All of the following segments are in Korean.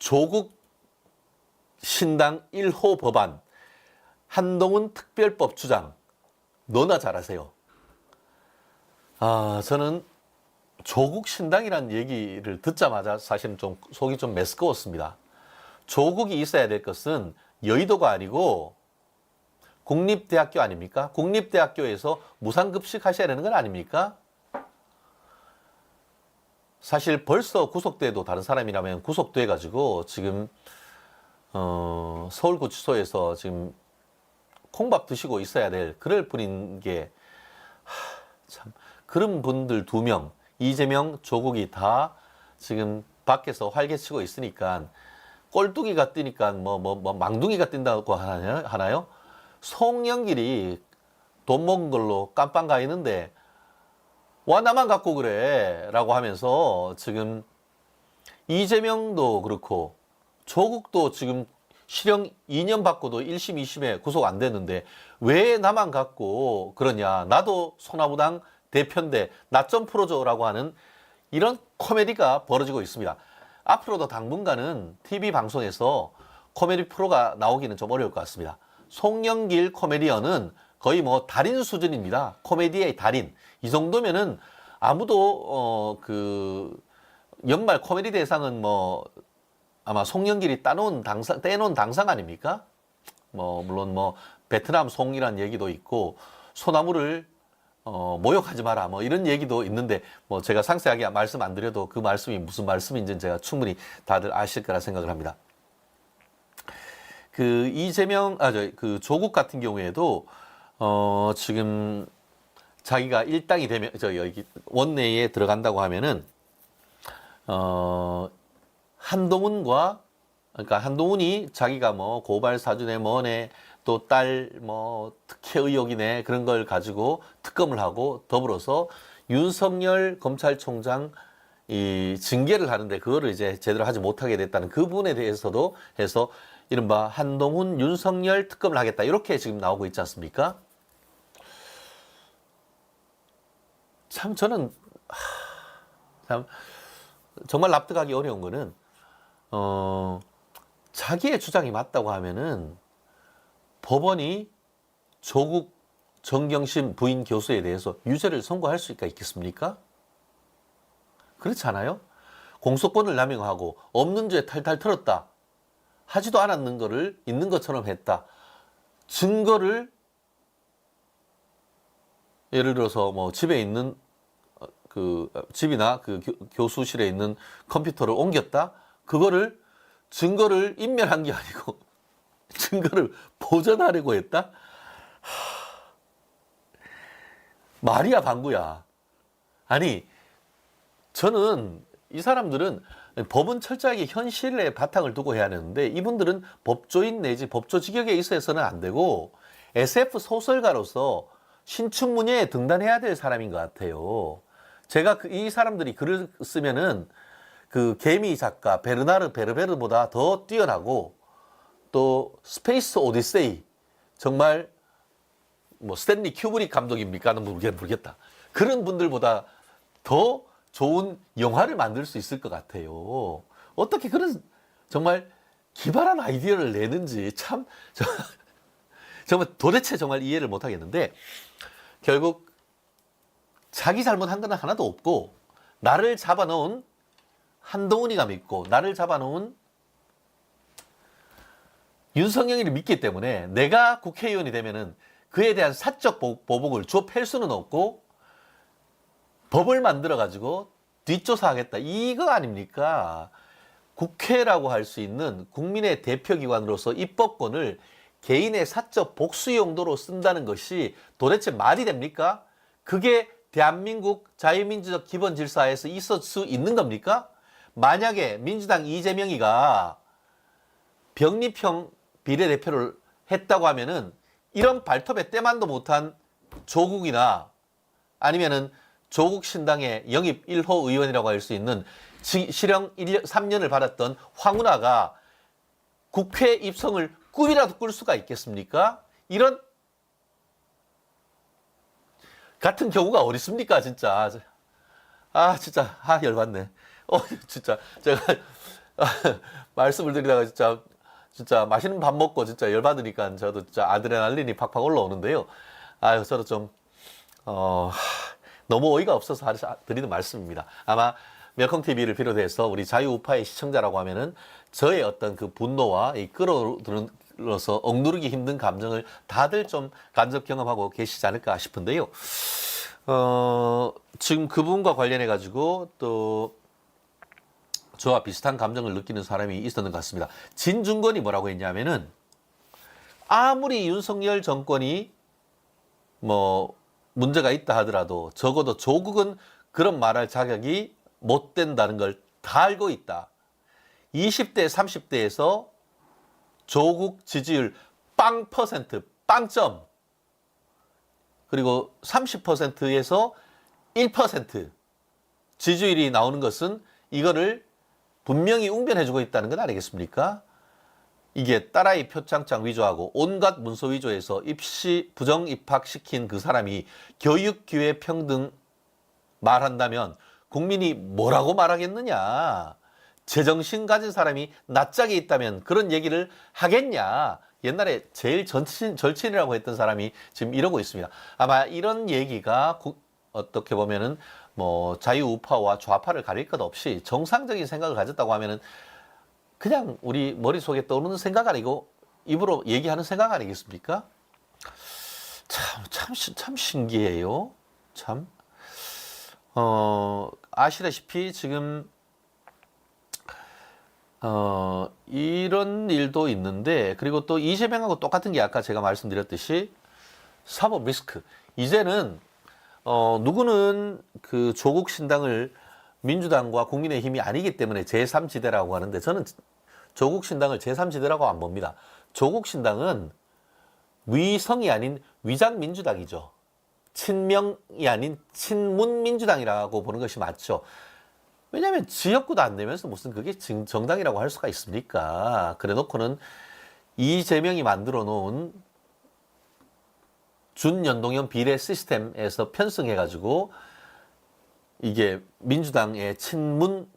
조국 신당 1호 법안, 한동훈 특별법 주장, 너나 잘하세요. 저는 조국 신당이라는 얘기를 듣자마자 사실은 좀 속이 좀 메스꺼웠습니다. 조국이 있어야 될 것은 여의도가 아니고 국립대학교 아닙니까? 국립대학교에서 무상급식 하셔야 되는 건 아닙니까? 사실 벌써 구속돼도 다른 사람이라면 구속돼가지고 지금 서울구치소에서 지금 콩밥 드시고 있어야 될 그럴 분인 게 참 그런 분들 2명 이재명, 조국이 다 지금 밖에서 활개치고 있으니까 꼴뚜기가 뛰니까 망둥이가 뛴다고 하나요? 송영길이 돈 먹은 걸로 깜빵 가 있는데 와 나만 갖고 그래 라고 하면서 지금 이재명도 그렇고 조국도 지금 실형 2년 받고도 1심, 2심에 구속 안 됐는데 왜 나만 갖고 그러냐. 나도 소나무당 대표인데 나 좀 풀어줘라고 하는 이런 코미디가 벌어지고 있습니다. 앞으로도 당분간은 TV 방송에서 코미디 프로가 나오기는 좀 어려울 것 같습니다. 송영길 코미디언은 거의 뭐 달인 수준입니다. 코미디의 달인. 이 정도면은 아무도 연말 코미디 대상은 아마 송영길이 떼놓은 당상 아닙니까? 물론 베트남 송이란 얘기도 있고 소나무를 모욕하지 마라 이런 얘기도 있는데 제가 상세하게 말씀 안 드려도 그 말씀이 무슨 말씀인지는 제가 충분히 다들 아실 거라 생각을 합니다. 그 조국 같은 경우에도 지금 자기가 일당이 되면 여기 원내에 들어간다고 하면은 한동훈이 자기가 고발 사주네 뭐네 또 딸 특혜 의혹이네 그런 걸 가지고 특검을 하고 더불어서 윤석열 검찰총장 이 징계를 하는데 그거를 이제 제대로 하지 못하게 됐다는 그 부분에 대해서도 해서 이른바 한동훈 윤석열 특검을 하겠다 이렇게 지금 나오고 있지 않습니까? 참 저는 참 정말 납득하기 어려운 거는 자기의 주장이 맞다고 하면은 법원이 조국 정경심 부인 교수에 대해서 유죄를 선고할 수가 있겠습니까? 그렇지 않아요? 공소권을 남용하고 없는 죄 탈탈 털었다. 하지도 않았는 거를 있는 것처럼 했다. 증거를 예를 들어서 집에 있는 집이나 교수실에 있는 컴퓨터를 옮겼다. 그거를 증거를 인멸한 게 아니고 증거를 보존하려고 했다. 말이야 방구야. 아니 저는 이 사람들은 법은 철저하게 현실에 바탕을 두고 해야 하는데 이분들은 법조인 내지 법조 직역에 있어서는 안 되고 SF 소설가로서 신춘문예에 등단해야 될 사람인 것 같아요. 제가 이 사람들이 글을 쓰면은 개미 작가 베르나르 베르베르보다 더 뛰어나고 또 스페이스 오디세이 정말 스탠리 큐브릭 감독입니까는 모르겠다. 그런 분들보다 더 좋은 영화를 만들 수 있을 것 같아요. 어떻게 그런 정말 기발한 아이디어를 내는지 참 정말 도대체 정말 이해를 못 하겠는데 결국 자기 잘못한 건 하나도 없고 나를 잡아놓은 한동훈이가 믿고 나를 잡아놓은 윤석열이 믿기 때문에 내가 국회의원이 되면은 그에 대한 사적 보복을 주워 팰 수는 없고 법을 만들어 가지고 뒷조사하겠다 이거 아닙니까? 국회라고 할 수 있는 국민의 대표기관으로서 입법권을 개인의 사적 복수 용도로 쓴다는 것이 도대체 말이 됩니까? 그게 대한민국 자유민주적 기본질서에서 있을 수 있는 겁니까? 만약에 민주당 이재명이가 병립형 비례대표를 했다고 하면은 이런 발톱에 때만도 못한 조국이나 아니면은 조국 신당의 영입 1호 의원이라고 할 수 있는 실형 3년을 받았던 황운하가 국회 입성을 꿈이라도 꿀 수가 있겠습니까? 이런 같은 경우가 어디 있습니까, 진짜. 진짜, 열받네. 진짜, 제가, 말씀을 드리다가 진짜 맛있는 밥 먹고 진짜 열받으니까 저도 진짜 아드레날린이 팍팍 올라오는데요. 아유, 저도 좀, 너무 어이가 없어서 드리는 말씀입니다. 아마 멸콩TV를 비롯해서 우리 자유우파의 시청자라고 하면은 저의 어떤 그 분노와 이 끌어들어서 억누르기 힘든 감정을 다들 좀 간접 경험하고 계시지 않을까 싶은데요. 지금 그분과 관련해가지고 또 저와 비슷한 감정을 느끼는 사람이 있었는 것 같습니다. 진중권이 뭐라고 했냐면은 아무리 윤석열 정권이 뭐 문제가 있다 하더라도 적어도 조국은 그런 말할 자격이 못 된다는 걸 다 알고 있다. 20대, 30대에서 조국 지지율 빵%, 빵점. 그리고 30%에서 1% 지지율이 나오는 것은 이거를 분명히 웅변해주고 있다는 건 아니겠습니까? 이게 딸아이 표창장 위조하고 온갖 문서 위조해서 입시 부정 입학시킨 그 사람이 교육, 기회, 평등 말한다면 국민이 뭐라고 말하겠느냐? 제정신 가진 사람이 낯짝에 있다면 그런 얘기를 하겠냐? 옛날에 제일 절친이라고 했던 사람이 지금 이러고 있습니다. 아마 이런 얘기가 어떻게 보면은 뭐 자유우파와 좌파를 가릴 것 없이 정상적인 생각을 가졌다고 하면은 그냥 우리 머릿속에 떠오르는 생각 아니고 입으로 얘기하는 생각 아니겠습니까? 참 신기해요. 참. 아시다시피 지금 이런 일도 있는데, 그리고 또 이재명하고 똑같은 게 아까 제가 말씀드렸듯이 사법 리스크. 이제는 누구는 그 조국 신당을 민주당과 국민의힘이 아니기 때문에 제3지대라고 하는데, 저는 조국 신당을 제3지대라고 안 봅니다. 조국 신당은 위성이 아닌 위장민주당이죠. 친명이 아닌 친문민주당이라고 보는 것이 맞죠. 왜냐하면 지역구도 안 내면서 무슨 그게 정당이라고 할 수가 있습니까? 그래 놓고는 이재명이 만들어 놓은 준연동형 비례 시스템에서 편승해가지고 이게 민주당의 친문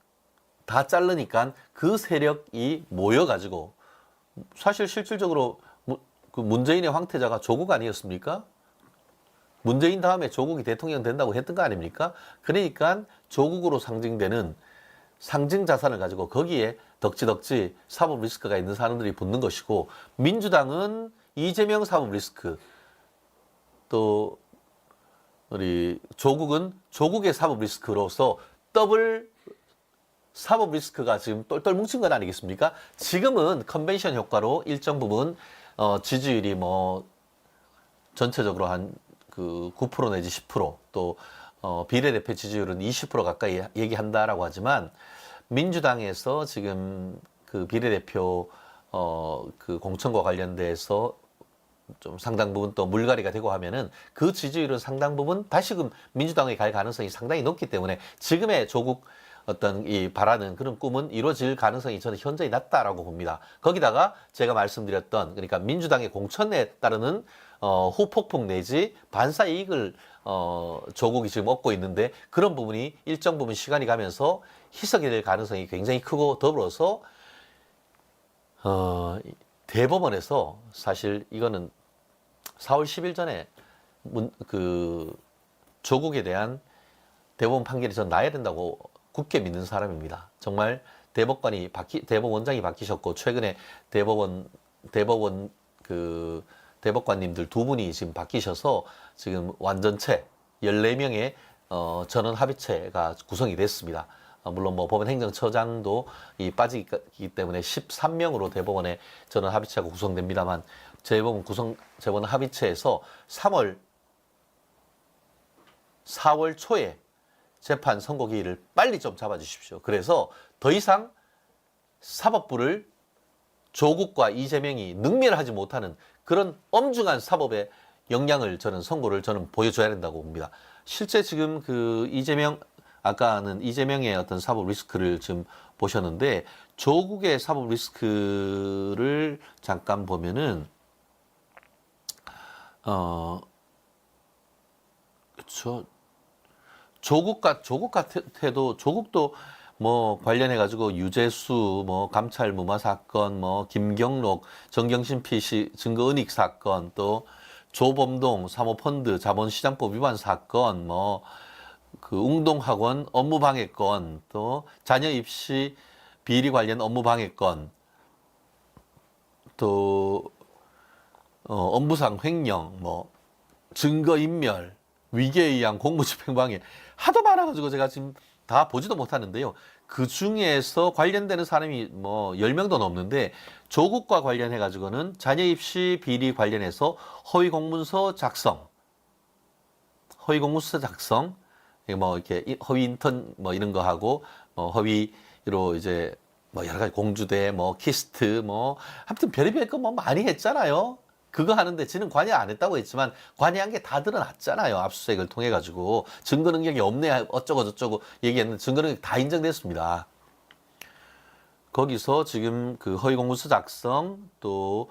다 자르니까 그 세력이 모여가지고 사실 실질적으로 그 문재인의 황태자가 조국 아니었습니까? 문재인 다음에 조국이 대통령 된다고 했던 거 아닙니까? 그러니까 조국으로 상징되는 상징 자산을 가지고 거기에 덕지덕지 사법 리스크가 있는 사람들이 붙는 것이고, 민주당은 이재명 사법 리스크, 또 우리 조국은 조국의 사법 리스크로서 더블 사법 리스크가 지금 똘똘 뭉친 건 아니겠습니까? 지금은 컨벤션 효과로 일정 부분 지지율이 뭐 전체적으로 한 그 9% 내지 10%, 또 비례대표 지지율은 20% 가까이 얘기한다라고 하지만, 민주당에서 지금 그 비례대표 그 공천과 관련돼서 좀 상당 부분 또 물갈이가 되고 하면은 그 지지율은 상당 부분 다시금 민주당에 갈 가능성이 상당히 높기 때문에 지금의 조국 어떤 이 바라는 그런 꿈은 이루어질 가능성이 저는 현저히 낮다라고 봅니다. 거기다가 제가 말씀드렸던, 그러니까 민주당의 공천에 따르는 후폭풍 내지 반사 이익을 조국이 지금 얻고 있는데, 그런 부분이 일정 부분 시간이 가면서 희석이 될 가능성이 굉장히 크고, 더불어서 대법원에서 사실 이거는 4월 10일 전에 그 조국에 대한 대법원 판결이 전 나야 된다고 굳게 믿는 사람입니다. 정말 대법원장이 바뀌셨고, 최근에 대법관님들 두 분이 지금 바뀌셔서 지금 완전체 14명의 전원 합의체가 구성이 됐습니다. 물론 뭐 법원 행정처장도 빠지기 때문에 13명으로 대법원의 전원 합의체가 구성됩니다만, 재법원 합의체에서 4월 초에 재판 선고기일을 빨리 좀 잡아주십시오. 그래서 더 이상 사법부를 조국과 이재명이 능멸하지 못하는 그런 엄중한 사법의 역량을 저는 보여줘야 된다고 봅니다. 실제 지금 그 아까는 이재명의 어떤 사법 리스크를 지금 보셨는데, 조국의 사법 리스크를 잠깐 보면은, 그쵸. 조국 같아도 조국도 뭐 관련해 가지고 유재수 뭐 감찰 무마 사건, 뭐 김경록 정경심 피씨 증거 은닉 사건, 또 조범동 사모펀드 자본시장법 위반 사건, 뭐 그 웅동학원 업무방해건, 또 자녀 입시 비리 관련 업무방해건, 또 업무상 횡령, 뭐 증거인멸, 위계에 의한 공무집행방해 하도 많아가지고 제가 지금 다 보지도 못하는데요. 그 중에서 관련되는 사람이 뭐 10명도 넘는데 조국과 관련해가지고는 자녀 입시 비리 관련해서 허위 공문서 작성, 뭐 이렇게 허위 인턴 뭐 이런 거 하고 허위로 이제 뭐 여러 가지 공주대, 뭐 키스트, 뭐 아무튼 별의별 거 뭐 많이 했잖아요. 그거 하는데 지는 관여 안 했다고 했지만 관여한 게 다 드러났잖아요. 압수수색을 통해 가지고 증거 능력이 없네 어쩌고 저쩌고 얘기했는데 증거 능력 다 인정됐습니다. 거기서 지금 그 허위 공문서 작성, 또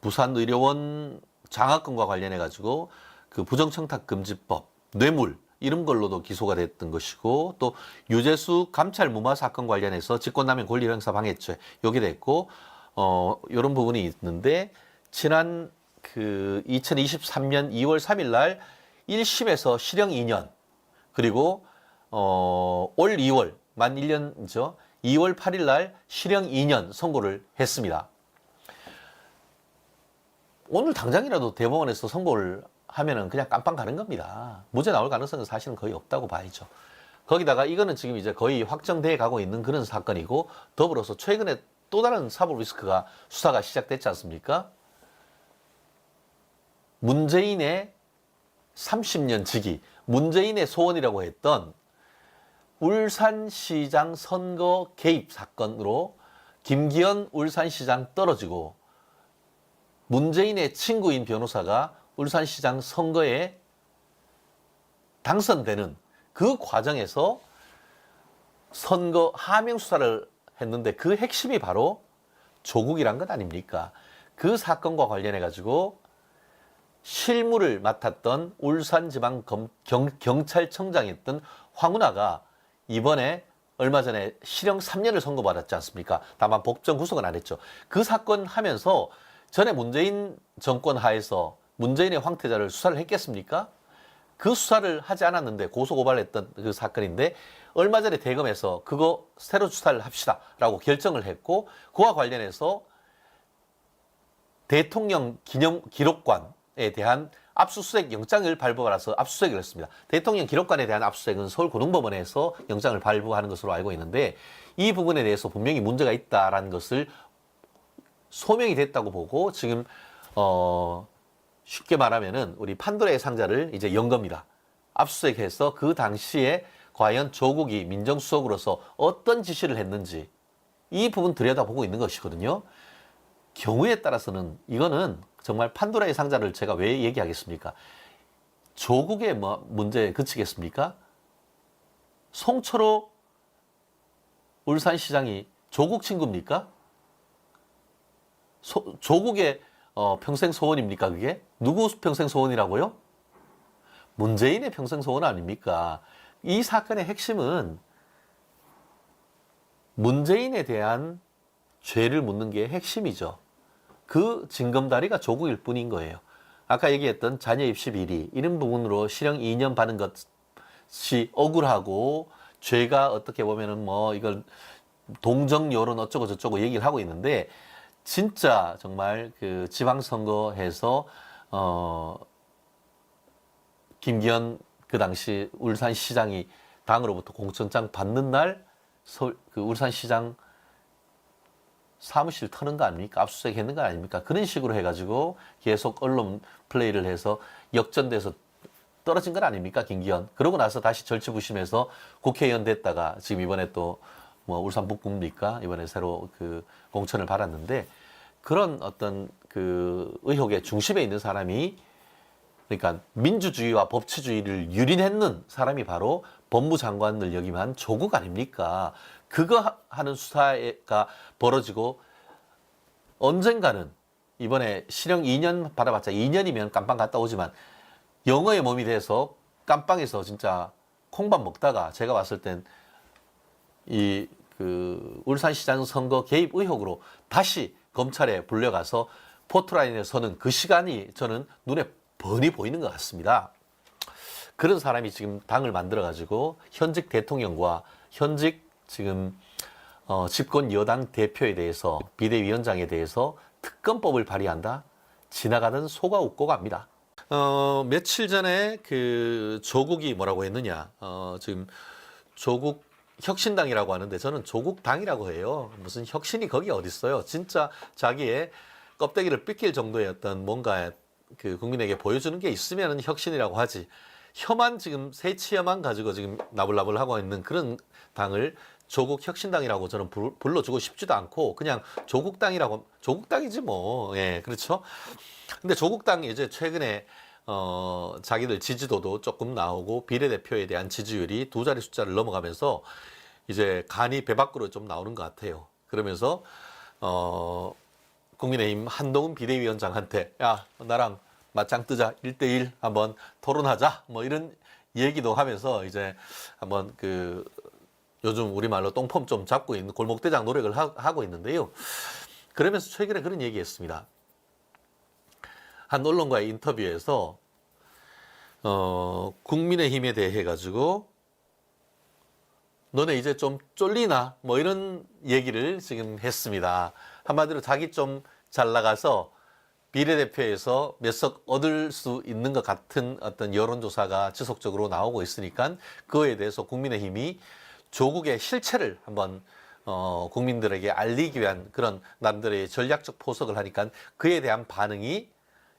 부산의료원 장학금과 관련해 가지고 그 부정청탁금지법, 뇌물 이런 걸로도 기소가 됐던 것이고, 또 유재수 감찰 무마 사건 관련해서 직권남용 권리행사 방해죄 여기 됐고, 이런 부분이 있는데 지난 그 2023년 2월 3일 날 1심에서 실형 2년, 그리고 올 2월 만 1년이죠. 2월 8일 날 실형 2년 선고를 했습니다. 오늘 당장이라도 대법원에서 선고를 하면은 그냥 깜빵 가는 겁니다. 무죄 나올 가능성은 사실은 거의 없다고 봐야죠. 거기다가 이거는 지금 이제 거의 확정돼 가고 있는 그런 사건이고, 더불어서 최근에 또 다른 사법 리스크가 수사가 시작됐지 않습니까? 문재인의 30년 지기, 문재인의 소원이라고 했던 울산시장 선거 개입 사건으로 김기현 울산시장 떨어지고 문재인의 친구인 변호사가 울산시장 선거에 당선되는 그 과정에서 선거 하명 수사를 했는데 그 핵심이 바로 조국이란 것 아닙니까? 그 사건과 관련해 가지고 실무를 맡았던 울산지방경찰청장이었던 황운하가 이번에 얼마 전에 실형 3년을 선고받았지 않습니까? 다만 법정 구속은 안 했죠. 그 사건 하면서 전에 문재인 정권 하에서 문재인의 황태자를 수사를 했겠습니까? 그 수사를 하지 않았는데 고소고발했던 그 사건인데 얼마 전에 대검에서 그거 새로 수사를 합시다 라고 결정을 했고, 그와 관련해서 대통령 기록관에 대한 압수수색 영장을 발부하라서 압수수색을 했습니다. 대통령 기록관에 대한 압수수색은 서울고등법원에서 영장을 발부하는 것으로 알고 있는데, 이 부분에 대해서 분명히 문제가 있다라는 것을 소명이 됐다고 보고 지금 쉽게 말하면은 우리 판도라의 상자를 이제 연 겁니다. 압수수색해서 그 당시에 과연 조국이 민정수석으로서 어떤 지시를 했는지 이 부분 들여다보고 있는 것이거든요. 경우에 따라서는 이거는 정말 판도라의 상자를 제가 왜 얘기하겠습니까? 조국의 뭐 문제에 그치겠습니까? 송철호 울산시장이 조국 친구입니까? 조국의 평생 소원입니까 그게? 누구 평생 소원이라고요? 문재인의 평생 소원 아닙니까? 이 사건의 핵심은 문재인에 대한 죄를 묻는 게 핵심이죠. 그 징검다리가 조국일 뿐인 거예요. 아까 얘기했던 자녀 입시 비리 이런 부분으로 실형 2년 받은 것이 억울하고, 죄가 어떻게 보면은 뭐 이걸 동정 여론 어쩌고 저쩌고 얘기를 하고 있는데, 진짜 정말 그 지방선거에서 김기현 그 당시 울산시장이 당으로부터 공천장 받는 날 그 울산시장 사무실 터는 거 아닙니까? 압수수색 했는 거 아닙니까? 그런 식으로 해가지고 계속 언론 플레이를 해서 역전돼서 떨어진 건 아닙니까? 김기현. 그러고 나서 다시 절치부심해서 국회의원 됐다가 지금 이번에 또 뭐 울산 북구입니까? 이번에 새로 그 공천을 받았는데, 그런 어떤 그 의혹의 중심에 있는 사람이, 그러니까 민주주의와 법치주의를 유린했는 사람이 바로 법무장관을 역임한 조국 아닙니까? 그거 하는 수사가 벌어지고 언젠가는 이번에 실형 2년 받아봤자 2년이면 깜빵 갔다 오지만 영어의 몸이 돼서 깜빵에서 진짜 콩밥 먹다가 제가 봤을 땐 이 그 울산시장 선거 개입 의혹으로 다시 검찰에 불려가서 포토라인에 서는 그 시간이 저는 눈에 뻔히 보이는 것 같습니다. 그런 사람이 지금 당을 만들어가지고 현직 대통령과 현직 지금 집권 여당 대표에 대해서 비대위원장에 대해서 특검법을 발의한다? 지나가는 소가 웃고 갑니다. 며칠 전에 그 조국이 뭐라고 했느냐? 지금 조국 혁신당이라고 하는데 저는 조국당이라고 해요. 무슨 혁신이 거기 어디 있어요? 진짜 자기의 껍데기를 삐낄 정도의 어떤 뭔가 그 국민에게 보여주는 게 있으면 혁신이라고 하지. 혀만 지금 새치혀만 가지고 지금 나불나불 하고 있는 그런 당을 조국 혁신당이라고 저는 불러주고 싶지도 않고 그냥 조국당이라고 조국당이지 뭐. 예, 그렇죠. 근데 조국당이 이제 최근에 자기들 지지도도 조금 나오고 비례대표에 대한 지지율이 두 자리 숫자를 넘어가면서 이제 간이 배 밖으로 좀 나오는 것 같아요. 그러면서 국민의힘 한동훈 비대위원장한테 야 나랑 맞짱 뜨자 1대1 한번 토론하자 뭐 이런 얘기도 하면서 이제 한번 그 요즘 우리말로 똥폼 좀 잡고 있는 골목대장 노력을 하고 있는데요. 그러면서 최근에 그런 얘기했습니다. 한 언론과의 인터뷰에서 국민의힘에 대해 가지고 너네 이제 좀 쫄리나 뭐 이런 얘기를 지금 했습니다. 한마디로 자기 좀 잘 나가서 비례대표에서 몇 석 얻을 수 있는 것 같은 어떤 여론조사가 지속적으로 나오고 있으니까 그거에 대해서 국민의힘이 조국의 실체를 한번 국민들에게 알리기 위한 그런 남들의 전략적 포석을 하니까 그에 대한 반응이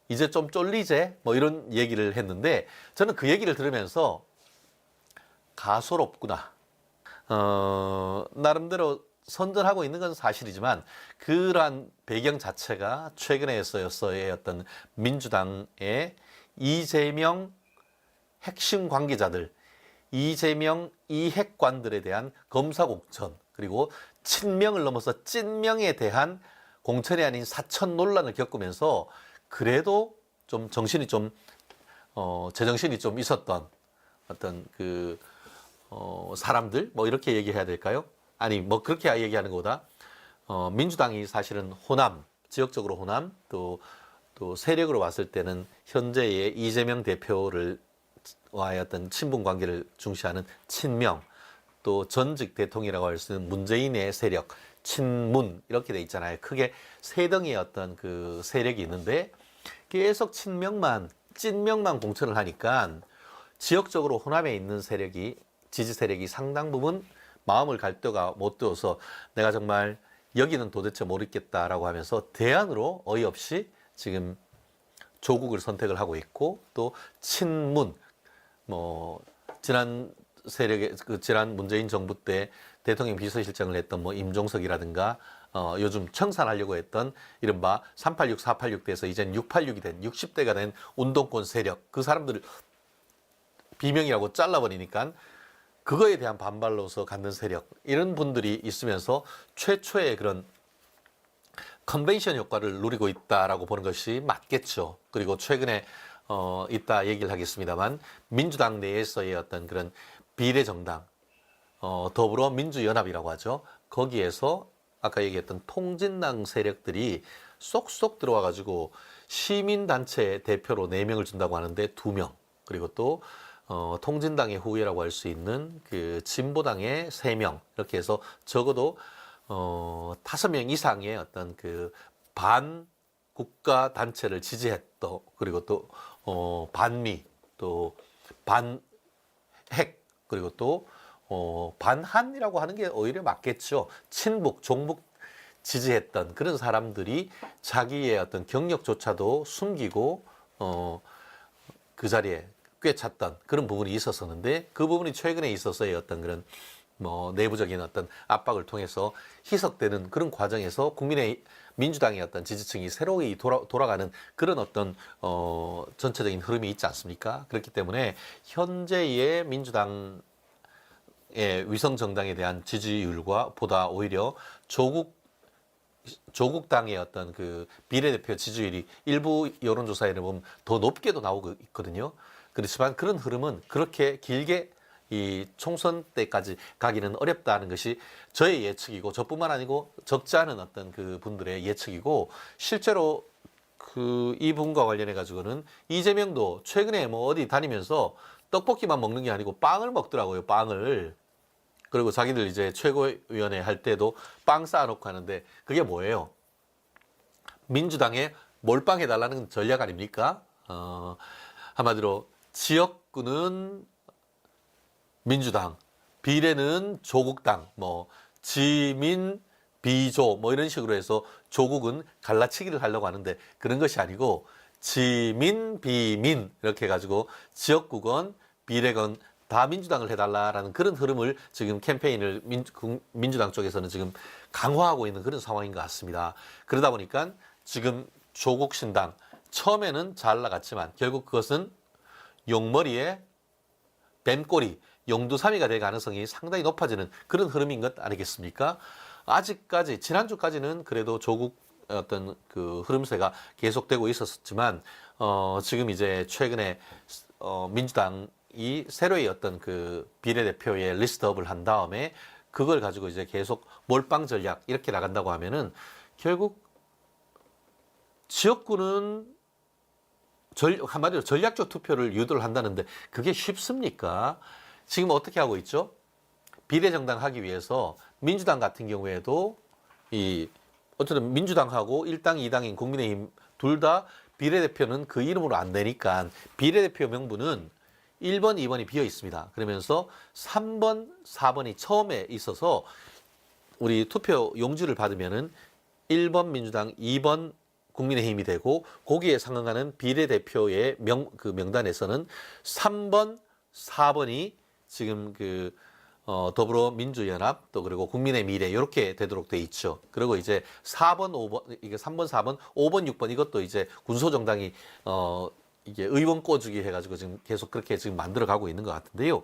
이제 좀 쫄리제 뭐 이런 얘기를 했는데 저는 그 얘기를 들으면서 가소롭구나. 나름대로 선전하고 있는 건 사실이지만 그러한 배경 자체가 최근에서의 어떤 민주당의 이재명 핵심 관계자들, 이재명 이핵관들에 대한 검사 공천 그리고 친명을 넘어서 찐명에 대한 공천이 아닌 사천 논란을 겪으면서 그래도 좀 정신이 좀 제정신이 좀 있었던 어떤 그 사람들 뭐 이렇게 얘기해야 될까요? 아니 뭐 그렇게 얘기하는 것보다 민주당이 사실은 호남 지역적으로 호남 또 세력으로 봤을 때는 현재의 이재명 대표를 와의 어떤 친분 관계를 중시하는 친명 또 전직 대통령이라고 할 수 있는 문재인의 세력 친문 이렇게 돼 있잖아요. 크게 세 덩이의 어떤 그 세력이 있는데 계속 친명만 찐명만 공천을 하니까 지역적으로 호남에 있는 세력이 지지 세력이 상당 부분 마음을 갈 데가 못 되어서 내가 정말 여기는 도대체 모르겠다라고 하면서 대안으로 어이없이 지금 조국을 선택을 하고 있고 또 친문 뭐 지난 세력의 그 지난 문재인 정부 때 대통령 비서실장을 했던 뭐 임종석이라든가 요즘 청산하려고 했던 이른바 386, 486 돼서 이젠 686이 된 60대가 된 운동권 세력 그 사람들을 비명이라고 잘라버리니까 그거에 대한 반발로서 갖는 세력 이런 분들이 있으면서 최초의 그런 컨벤션 효과를 누리고 있다라고 보는 것이 맞겠죠. 그리고 최근에 이따 얘기를 하겠습니다만 민주당 내에서의 어떤 그런 비례정당 더불어민주연합이라고 하죠. 거기에서 아까 얘기했던 통진당 세력들이 쏙쏙 들어와 가지고 시민단체 대표로 4명을 준다고 하는데 2명 그리고 또 통진당의 후예라고 할 수 있는 그 진보당의 3명 이렇게 해서 적어도 5명 이상의 어떤 그 반국가 단체를 지지했던 그리고 또 반미 또 반핵 그리고 또 반한이라고 하는 게 오히려 맞겠죠. 친북 종북 지지했던 그런 사람들이 자기의 어떤 경력조차도 숨기고 그 자리에 꿰찼던 그런 부분이 있었었는데 그 부분이 최근에 있어서의 어떤 그런 뭐 내부적인 어떤 압박을 통해서 희석되는 그런 과정에서 국민의 민주당의 어떤 지지층이 새로이 돌아가는 그런 어떤 전체적인 흐름이 있지 않습니까? 그렇기 때문에 현재의 민주당의 위성 정당에 대한 지지율과 보다 오히려 조국당의 어떤 그 비례대표 지지율이 일부 여론조사에는 보면 더 높게도 나오고 있거든요. 그렇지만 그런 흐름은 그렇게 길게 이 총선 때까지 가기는 어렵다는 것이 저의 예측이고, 저뿐만 아니고 적지 않은 어떤 그 분들의 예측이고, 실제로 그 이분과 관련해 가지고는 이재명도 최근에 뭐 어디 다니면서 떡볶이만 먹는 게 아니고 빵을 먹더라고요. 빵을. 그리고 자기들 이제 최고위원회 할 때도 빵 쌓아놓고 하는데, 그게 뭐예요? 민주당에 몰빵해달라는 전략 아닙니까? 한마디로 지역구는 민주당, 비례는 조국당, 뭐 지민, 비조 뭐 이런 식으로 해서 조국은 갈라치기를 하려고 하는데, 그런 것이 아니고 지민, 비민 이렇게 해가지고 지역구건 비례건 다 민주당을 해달라라는 그런 흐름을 지금 캠페인을 민주당 쪽에서는 지금 강화하고 있는 그런 상황인 것 같습니다. 그러다 보니까 지금 조국 신당 처음에는 잘 나갔지만 결국 그것은 용머리에 뱀꼬리, 용두사미가 될 가능성이 상당히 높아지는 그런 흐름인 것 아니겠습니까? 아직까지 지난주까지는 그래도 조국 어떤 그 흐름세가 계속되고 있었지만 지금 이제 최근에 민주당이 새로이 어떤 그 비례대표의 리스트업을 한 다음에 그걸 가지고 이제 계속 몰빵 전략 이렇게 나간다고 하면은 결국 지역구는 한마디로 전략적 투표를 유도를 한다는데 그게 쉽습니까? 지금 어떻게 하고 있죠? 비례정당 하기 위해서 민주당 같은 경우에도 어쨌든 민주당하고 1당, 2당인 국민의힘 둘 다 비례대표는 그 이름으로 안 되니까 비례대표 명부는 1번, 2번이 비어 있습니다. 그러면서 3번, 4번이 처음에 있어서 우리 투표 용지를 받으면은 1번 민주당, 2번 국민의힘이 되고 거기에 상응하는 비례대표의 명단에서는 3번, 4번이 지금 더불어민주연합 또 그리고 국민의 미래 이렇게 되도록 돼 있죠. 그리고 이제 4번, 5번 이게 3번, 4번, 5번, 6번 이것도 이제 군소정당이 이게 의원 꿔주기 해가지고 지금 계속 그렇게 지금 만들어 가고 있는 것 같은데요.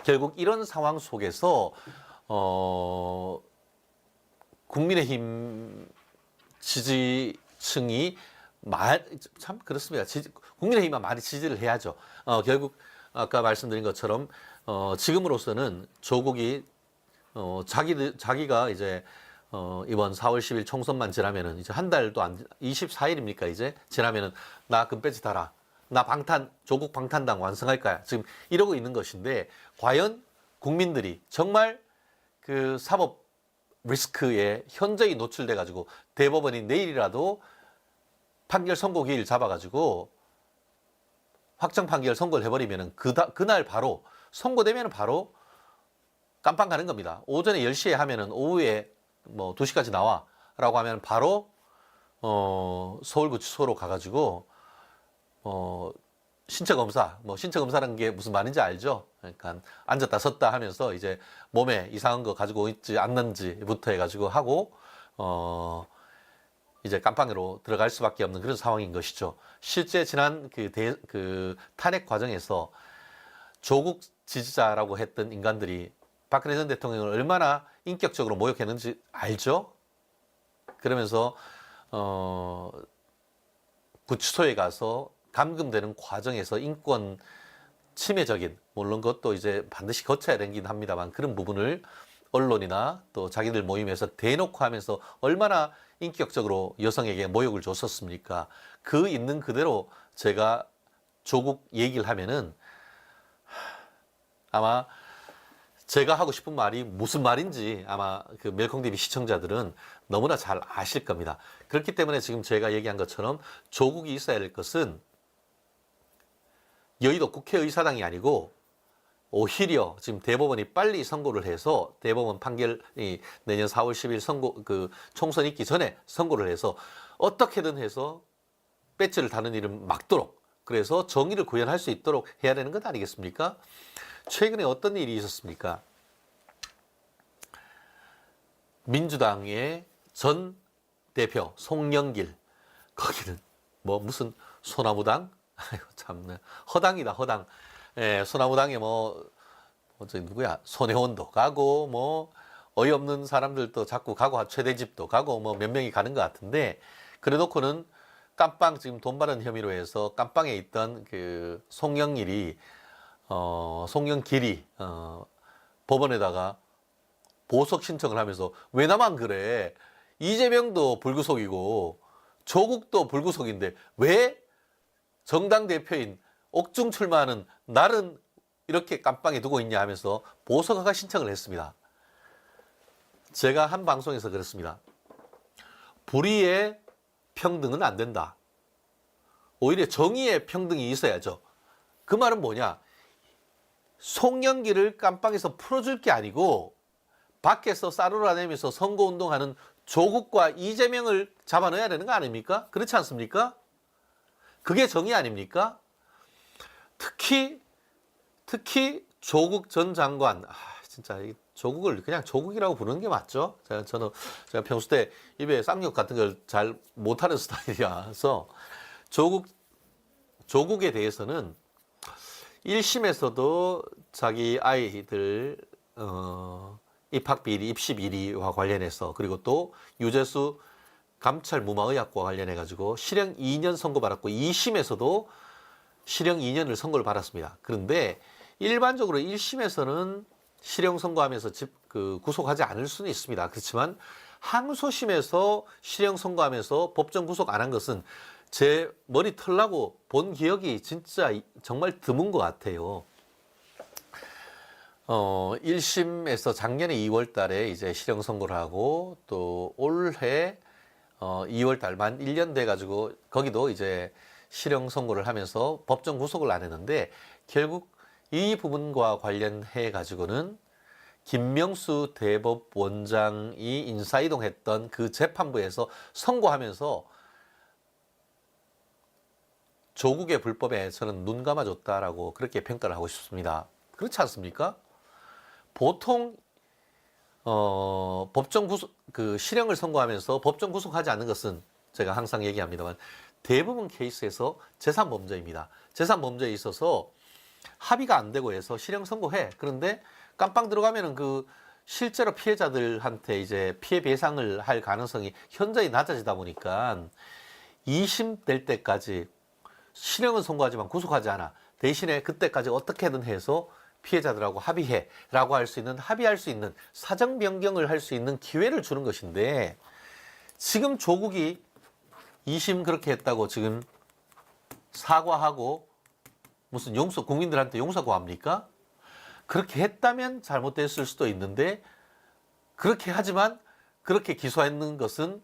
결국 이런 상황 속에서 국민의힘 지지층이 참 그렇습니다. 국민의힘만 많이 지지를 해야죠. 결국 아까 말씀드린 것처럼 지금으로서는 조국이 자기가 이제 이번 4월 10일 총선만 지나면은 이제 한 달도 안 24일입니까 이제 지나면은 나 금배지 달아, 나 조국 방탄당 완성할 거야, 지금 이러고 있는 것인데 과연 국민들이 정말 그 사법 리스크에 현저히 노출돼 가지고 대법원이 내일이라도 판결 선고기일 잡아가지고 확정 판결 선고를 해버리면은 그날 바로 선고되면은 바로 깜빵 가는 겁니다. 오전에 10시에 하면은 오후에 뭐 2시까지 나와라고 하면 바로 서울구치소로 가가지고 신체 검사, 신체 검사라는 게 무슨 말인지 알죠? 그러니까 앉았다 섰다 하면서 이제 몸에 이상한 거 가지고 있지 않는지부터 해가지고 하고 이제 깜빵으로 들어갈 수밖에 없는 그런 상황인 것이죠. 실제 지난 그 탄핵 과정에서 조국 지지자라고 했던 인간들이 박근혜 전 대통령을 얼마나 인격적으로 모욕했는지 알죠? 그러면서 구치소에 가서 감금되는 과정에서 인권 침해적인, 물론 그것도 이제 반드시 거쳐야 되긴 합니다만 그런 부분을 언론이나 또 자기들 모임에서 대놓고 하면서 얼마나 인격적으로 여성에게 모욕을 줬었습니까? 그 있는 그대로 제가 조국 얘기를 하면은 아마 제가 하고 싶은 말이 무슨 말인지 아마 그 멜콩TV 시청자들은 너무나 잘 아실 겁니다. 그렇기 때문에 지금 제가 얘기한 것처럼 조국이 있어야 할 것은 여의도 국회의사당이 아니고 오히려 지금 대법원이 빨리 선고를 해서 대법원 판결이 내년 4월 10일 총선 있기 전에 선고를 해서 어떻게든 해서 배지를 다는 일은 막도록, 그래서 정의를 구현할 수 있도록 해야 되는 것 아니겠습니까? 최근에 어떤 일이 있었습니까? 민주당의 전 대표 송영길, 거기는 뭐 무슨 소나무당? 아이고 참네, 허당이다 허당. 소나무당에 저기 누구야, 손혜원도 가고 뭐 어이없는 사람들도 자꾸 가고 최대집도 가고 뭐 몇 명이 가는 것 같은데, 그래놓고는 깜빵 지금 돈 받은 혐의로 해서 깜빵에 있던 그 송영길이 송영길이 법원에다가 보석 신청을 하면서 왜 나만 그래? 이재명도 불구속이고 조국도 불구속인데 왜 정당 대표인 옥중 출마하는 나는 이렇게 깜빵에 두고 있냐 하면서 보석허가 신청을 했습니다. 제가 한 방송에서 그랬습니다. 불의의 평등은 안 된다. 오히려 정의의 평등이 있어야죠. 그 말은 뭐냐? 송영길을 깜빵에서 풀어줄 게 아니고 밖에서 싸돌아다니면서 선거운동하는 조국과 이재명을 잡아넣어야 되는 거 아닙니까? 그렇지 않습니까? 그게 정의 아닙니까? 특히 조국 전 장관, 진짜 조국을 그냥 조국이라고 부르는 게 맞죠? 제가 평소 때 입에 쌍욕 같은 걸 잘 못하는 스타일이라서 조국에 대해서는 1심에서도 자기 아이들 입학 비리, 입시 비리와 관련해서 그리고 또 유재수 감찰 무마 의혹과 관련해 가지고 실형 2년 선고받았고 2심에서도 실형 2년을 선고를 받았습니다. 그런데 일반적으로 1심에서는 실형 선고하면서 구속하지 않을 수는 있습니다. 그렇지만 항소심에서 실형 선고하면서 법정 구속 안 한 것은 제 머리 털라고 본 기억이 진짜 정말 드문 것 같아요. 1심에서 작년에 2월 달에 이제 실형 선고를 하고 또 올해 2월 달 만 1년 돼 가지고 거기도 이제 실형 선고를 하면서 법정 구속을 안 했는데 결국 이 부분과 관련해 가지고는 김명수 대법원장이 인사이동했던 그 재판부에서 선고하면서 조국의 불법에 저는 눈 감아줬다라고 그렇게 평가를 하고 싶습니다. 그렇지 않습니까? 보통 법정 구속 실형을 선고하면서 법정 구속하지 않는 것은 제가 항상 얘기합니다만 대부분 케이스에서 재산 범죄입니다. 재산 범죄에 있어서 합의가 안 되고 해서 실형 선고해. 그런데 깜빵 들어가면은 실제로 피해자들한테 이제 피해 배상을 할 가능성이 현저히 낮아지다 보니까 2심 될 때까지 실형은 선고하지만 구속하지 않아. 대신에 그때까지 어떻게든 해서 피해자들하고 합의해라고 합의할 수 있는 사정 변경을 할 수 있는 기회를 주는 것인데 지금 조국이 2심 그렇게 했다고 지금 사과하고 무슨 국민들한테 용서 구합니까? 그렇게 했다면 잘못됐을 수도 있는데 그렇게 하지만 그렇게 기소했는 것은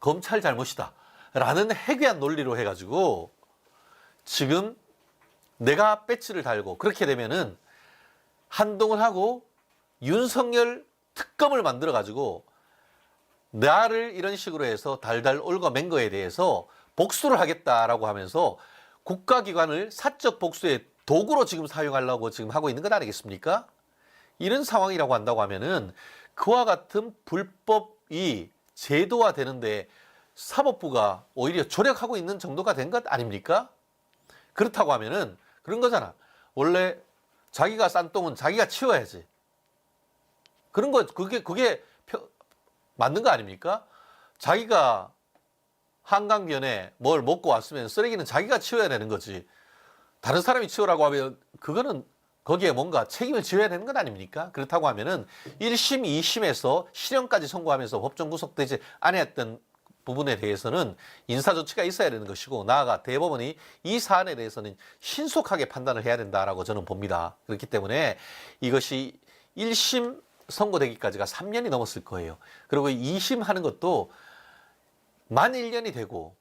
검찰 잘못이다 라는 해괴한 논리로 해가지고 지금 내가 배지를 달고 그렇게 되면은 한동훈 하고 윤석열 특검을 만들어 가지고 나를 이런 식으로 해서 달달 얽어맨 거에 대해서 복수를 하겠다라고 하면서 국가기관을 사적 복수의 도구로 지금 사용하려고 지금 하고 있는 것 아니겠습니까? 이런 상황이라고 한다고 하면은 그와 같은 불법이 제도화되는데 사법부가 오히려 조력하고 있는 정도가 된 것 아닙니까? 그렇다고 하면은 그런 거잖아. 원래 자기가 싼 똥은 자기가 치워야지. 그런 거 그게 맞는 거 아닙니까? 자기가 한강변에 뭘 먹고 왔으면 쓰레기는 자기가 치워야 되는 거지. 다른 사람이 치우라고 하면 그거는 거기에 뭔가 책임을 지어야 되는 건 아닙니까? 그렇다고 하면은 1심, 2심에서 실형까지 선고하면서 법정 구속되지 않았던 부분에 대해서는 인사조치가 있어야 되는 것이고 나아가 대법원이 이 사안에 대해서는 신속하게 판단을 해야 된다라고 저는 봅니다. 그렇기 때문에 이것이 1심 선고되기까지가 3년이 넘었을 거예요. 그리고 2심 하는 것도 만 1년이 되고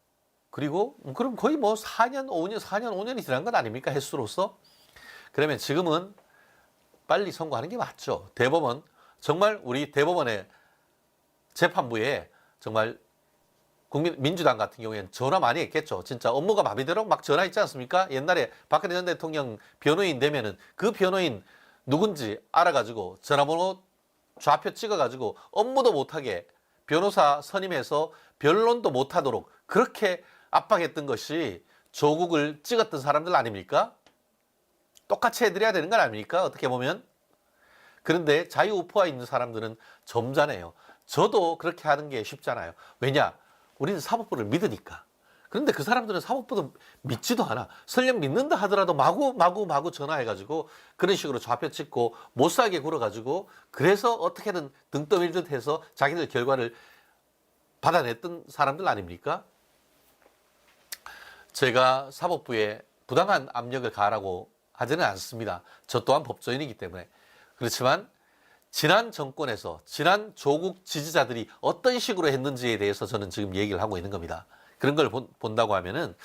그리고 그럼 거의 뭐 4년, 5년이 지난 건 아닙니까? 횟수로서. 그러면 지금은 빨리 선고하는 게 맞죠. 대법원, 정말 우리 대법원의 재판부에 정말 민주당 같은 경우에는 전화 많이 했겠죠. 진짜 업무가 마비되도록 막 전화했지 않습니까? 옛날에 박근혜 전 대통령 변호인 되면은 그 변호인 누군지 알아가지고 전화번호 좌표 찍어가지고 업무도 못하게 변호사 선임해서 변론도 못하도록 그렇게 압박했던 것이 조국을 찍었던 사람들 아닙니까? 똑같이 해드려야 되는 건 아닙니까? 어떻게 보면. 그런데 자유우포화 있는 사람들은 점잖아요. 저도 그렇게 하는 게 쉽잖아요. 왜냐? 우리는 사법부를 믿으니까. 그런데 그 사람들은 사법부도 믿지도 않아. 설령 믿는다 하더라도 마구 전화해가지고 그런 식으로 좌표 찍고 못 살게 굴어가지고 그래서 어떻게든 등 떠밀듯 해서 자기들 결과를 받아냈던 사람들 아닙니까? 제가 사법부에 부당한 압력을 가하라고 하지는 않습니다. 저 또한 법조인이기 때문에. 그렇지만 지난 정권에서 지난 조국 지지자들이 어떤 식으로 했는지에 대해서 저는 지금 얘기를 하고 있는 겁니다. 그런 걸 본다고 하면은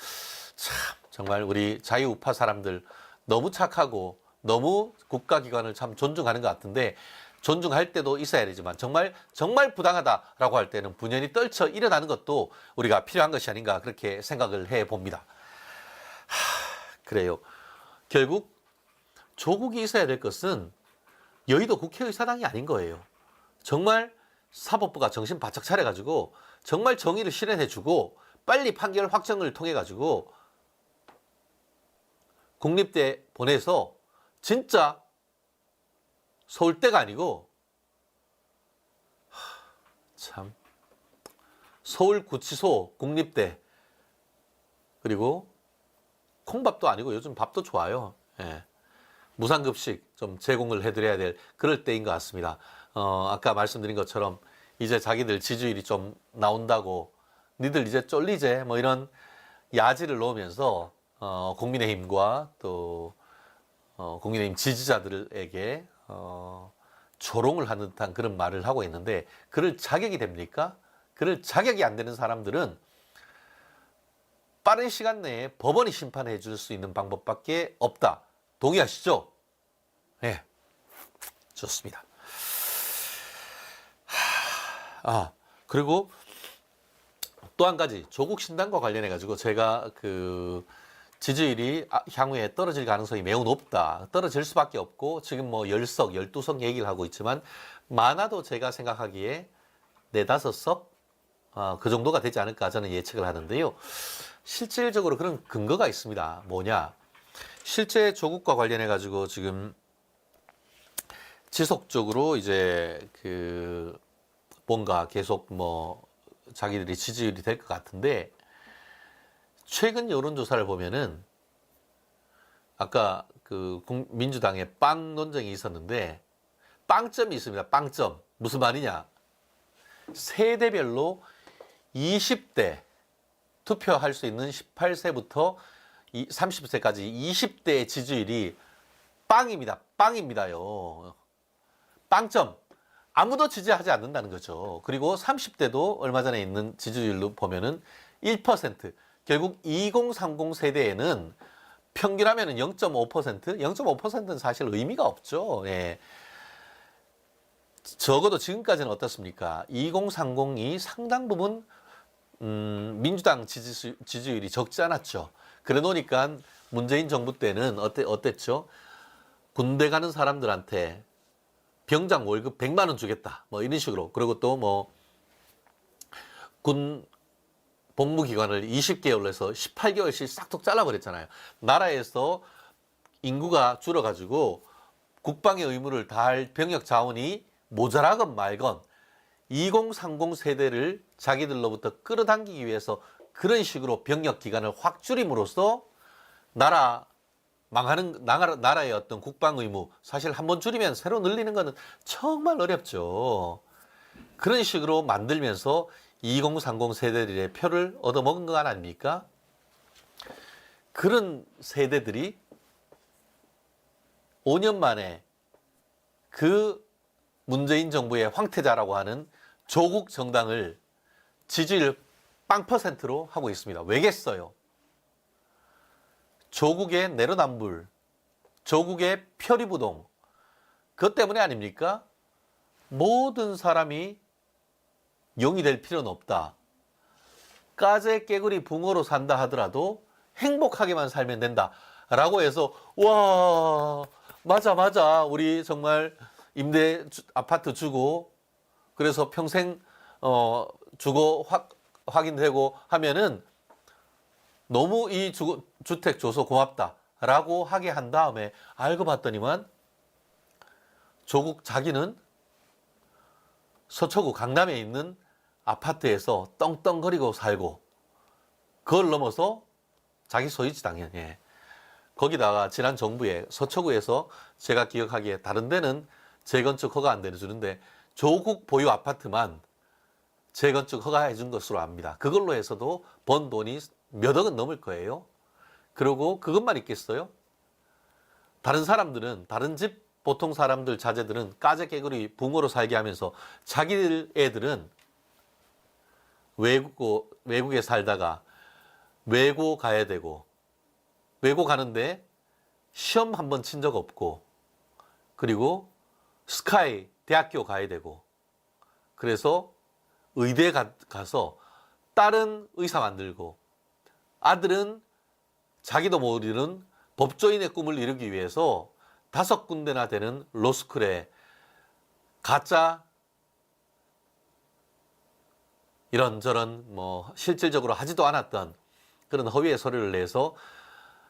참 정말 우리 자유우파 사람들 너무 착하고 너무 국가기관을 참 존중하는 것 같은데, 존중할 때도 있어야 되지만 정말 부당하다라고 할 때는 분연히 떨쳐 일어나는 것도 우리가 필요한 것이 아닌가, 그렇게 생각을 해봅니다. 그래요. 결국 조국이 있어야 될 것은 여의도 국회의사당이 아닌 거예요. 정말 사법부가 정신 바짝 차려가지고 정말 정의를 실현해주고 빨리 판결 확정을 통해가지고 국립대 보내서 진짜 서울대가 아니고 참 서울구치소, 국립대, 그리고 콩밥도 아니고 요즘 밥도 좋아요. 예. 무상급식 좀 제공을 해드려야 될 그럴 때인 것 같습니다. 아까 말씀드린 것처럼 이제 자기들 지지율이 좀 나온다고 니들 이제 쫄리제 뭐 이런 야지를 놓으면서 국민의힘과 또 국민의힘 지지자들에게 조롱을 하는 듯한 그런 말을 하고 있는데, 그럴 자격이 됩니까? 그럴 자격이 안 되는 사람들은 빠른 시간 내에 법원이 심판해 줄 수 있는 방법밖에 없다. 동의하시죠? 네, 좋습니다. 그리고 또 한 가지, 조국 신당과 관련해 가지고 제가 그 지지율이 향후에 떨어질 가능성이 매우 높다, 떨어질 수밖에 없고 지금 뭐 10석, 12석 얘기를 하고 있지만 많아도 제가 생각하기에 4, 5석 그 정도가 되지 않을까 저는 예측을 하는데요. 실질적으로 그런 근거가 있습니다. 뭐냐, 실제 조국과 관련해 가지고 지금 지속적으로 이제 그 뭔가 계속 뭐 자기들이 지지율이 될 것 같은데, 최근 여론조사를 보면은 아까 그 민주당의 빵 논쟁이 있었는데 빵점이 있습니다. 빵점. 무슨 말이냐, 세대별로 20대 투표할 수 있는 18세부터 30세까지 20대의 지지율이 빵입니다. 빵입니다요. 빵점. 아무도 지지하지 않는다는 거죠. 그리고 30대도 얼마 전에 있는 지지율로 보면은 1%. 결국 2030 세대에는 평균하면은 0.5%, 0.5%는 사실 의미가 없죠. 예. 적어도 지금까지는 어떻습니까? 2030이 상당 부분 민주당 지지율이 적지 않았죠. 그래 놓으니까 문재인 정부 때는 어땠죠? 군대 가는 사람들한테 병장 월급 100만 원 주겠다, 뭐 이런 식으로. 그리고 또 뭐 군 복무기간을 20개월로 해서 18개월씩 싹둑 잘라버렸잖아요. 나라에서 인구가 줄어가지고 국방의 의무를 다할 병력 자원이 모자라건 말건 2030 세대를 자기들로부터 끌어당기기 위해서 그런 식으로 병력 기간을 확 줄임으로써 나라의 어떤 국방 의무, 사실 한번 줄이면 새로 늘리는 거는 정말 어렵죠. 그런 식으로 만들면서 2030 세대들의 표를 얻어먹은 거 아닙니까? 그런 세대들이 5년 만에 그 문재인 정부의 황태자라고 하는 조국 정당을 지지율 0%로 하고 있습니다. 왜겠어요? 조국의 내로남불, 조국의 표리부동, 그것 때문에 아닙니까? 모든 사람이 용이 될 필요는 없다. 까제 깨구리 붕어로 산다 하더라도 행복하게만 살면 된다 라고 해서, 와, 맞아, 우리 정말 임대 아파트 주고 그래서 평생 주거 확인되고 하면은 너무 이 주택 줘서 고맙다 라고 하게 한 다음에 알고 봤더니만 조국 자기는 서초구 강남에 있는 아파트에서 떵떵거리고 살고 그걸 넘어서 자기 소유지 당연히. 거기다가 지난 정부에 서초구에서 제가 기억하기에 다른 데는 재건축 허가 안 내주는데 조국 보유 아파트만 재건축 허가해 준 것으로 압니다. 그걸로 해서도 번 돈이 몇 억은 넘을 거예요. 그리고 그것만 있겠어요? 다른 사람들은, 다른 집 보통 사람들 자제들은 까제 깨구리 붕어로 살게 하면서 자기들 애들은 외국에 살다가 외고 가야 되고, 외고 가는데 시험 한 번 친 적 없고, 그리고 스카이 대학교 가야 되고, 그래서 의대 가서 딸은 의사 만들고 아들은 자기도 모르는 법조인의 꿈을 이루기 위해서 5군데나 되는 로스쿨에 가짜 이런저런 뭐 실질적으로 하지도 않았던 그런 허위의 서류를 내서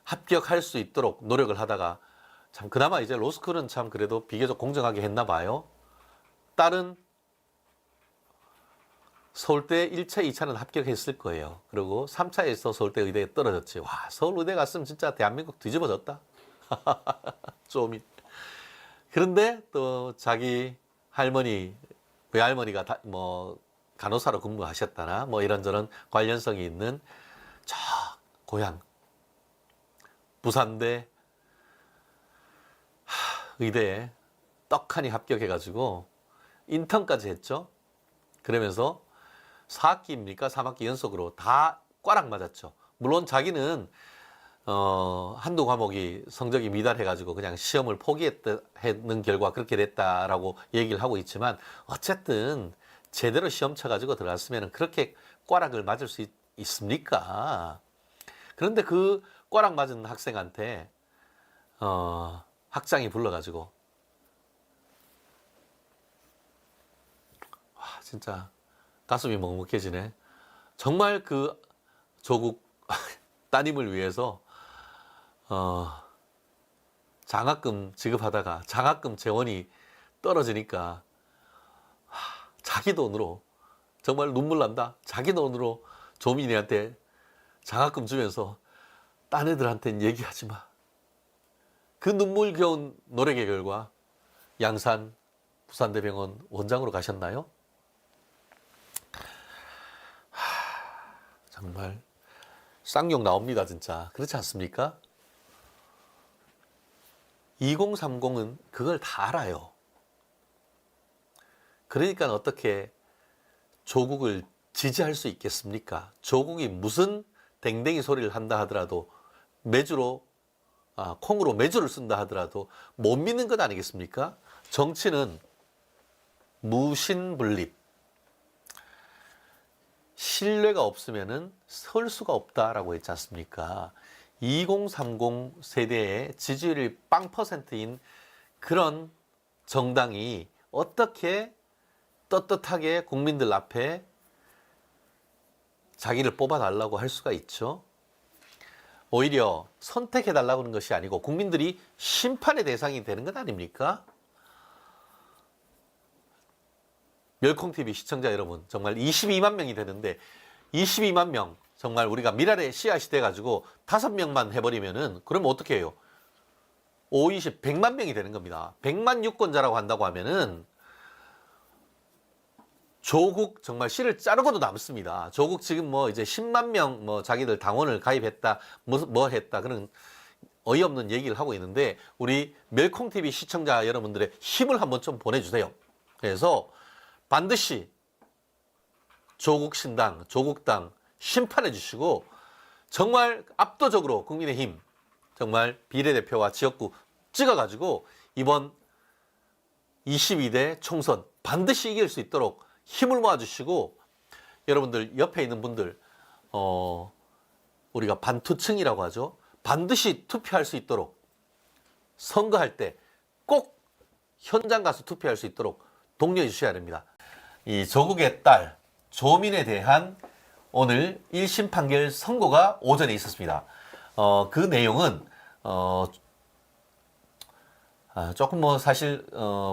합격할 수 있도록 노력을 하다가 참 그나마 이제 로스쿨은 참 그래도 비교적 공정하게 했나 봐요. 딸은 서울대 1차, 2차는 합격했을 거예요. 그리고 3차에서 서울대 의대에 떨어졌지. 와, 서울의대 갔으면 진짜 대한민국 뒤집어졌다. 좀. 그런데 또 자기 할머니, 외할머니가 뭐 간호사로 근무하셨다나 뭐 이런저런 관련성이 있는 저 고향 부산대 의대에 떡하니 합격해가지고 인턴까지 했죠. 그러면서 4학기입니까? 3학기 연속으로 다 꽈락 맞았죠. 물론 자기는 한두 과목이 성적이 미달해가지고 그냥 시험을 포기했는 결과 그렇게 됐다라고 얘기를 하고 있지만 어쨌든 제대로 시험 쳐가지고 들어갔으면 그렇게 꽈락을 맞을 수 있습니까? 그런데 그 꽈락 맞은 학생한테 학장이 불러가지고 와 진짜 가슴이 먹먹해지네. 정말 그 조국 따님을 위해서 장학금 지급하다가 장학금 재원이 떨어지니까 자기 돈으로 정말 눈물 난다. 자기 돈으로 조민이한테 장학금 주면서 딴 애들한테는 얘기하지 마. 그 눈물겨운 노력의 결과 양산 부산대병원 원장으로 가셨나요? 정말 쌍욕 나옵니다 진짜. 그렇지 않습니까? 2030은 그걸 다 알아요. 그러니까 어떻게 조국을 지지할 수 있겠습니까? 조국이 무슨 댕댕이 소리를 한다 하더라도 콩으로 매주를 쓴다 하더라도 못 믿는 것 아니겠습니까? 정치는 무신분립. 신뢰가 없으면은 설 수가 없다라고 했지 않습니까? 2030 세대의 지지율이 0%인 그런 정당이 어떻게 떳떳하게 국민들 앞에 자기를 뽑아달라고 할 수가 있죠? 오히려 선택해달라고 하는 것이 아니고 국민들이 심판의 대상이 되는 것 아닙니까? 멸콩TV 시청자 여러분, 정말 22만 명이 되는데 22만 명 정말 우리가 미랄의 씨앗이 돼가지고 5명만 해버리면은 그러면 어떻게 해요? 5, 20, 100만 명이 되는 겁니다. 100만 유권자라고 한다고 하면은 조국 정말 씨를 자르고도 남습니다. 조국 지금 뭐 이제 10만 명 뭐 자기들 당원을 가입했다, 뭐 했다 그런 어이없는 얘기를 하고 있는데 우리 멸콩TV 시청자 여러분들의 힘을 한번 좀 보내주세요. 그래서 반드시 조국 신당, 조국당 심판해 주시고 정말 압도적으로 국민의힘 정말 비례대표와 지역구 찍어가지고 이번 22대 총선 반드시 이길 수 있도록 힘을 모아주시고 여러분들 옆에 있는 분들 우리가 반투층이라고 하죠. 반드시 투표할 수 있도록 선거할 때 꼭 현장 가서 투표할 수 있도록 독려해 주셔야 됩니다. 이 조국의 딸 조민에 대한 오늘 1심 판결 선고가 오전에 있었습니다. 그 내용은 조금 뭐 사실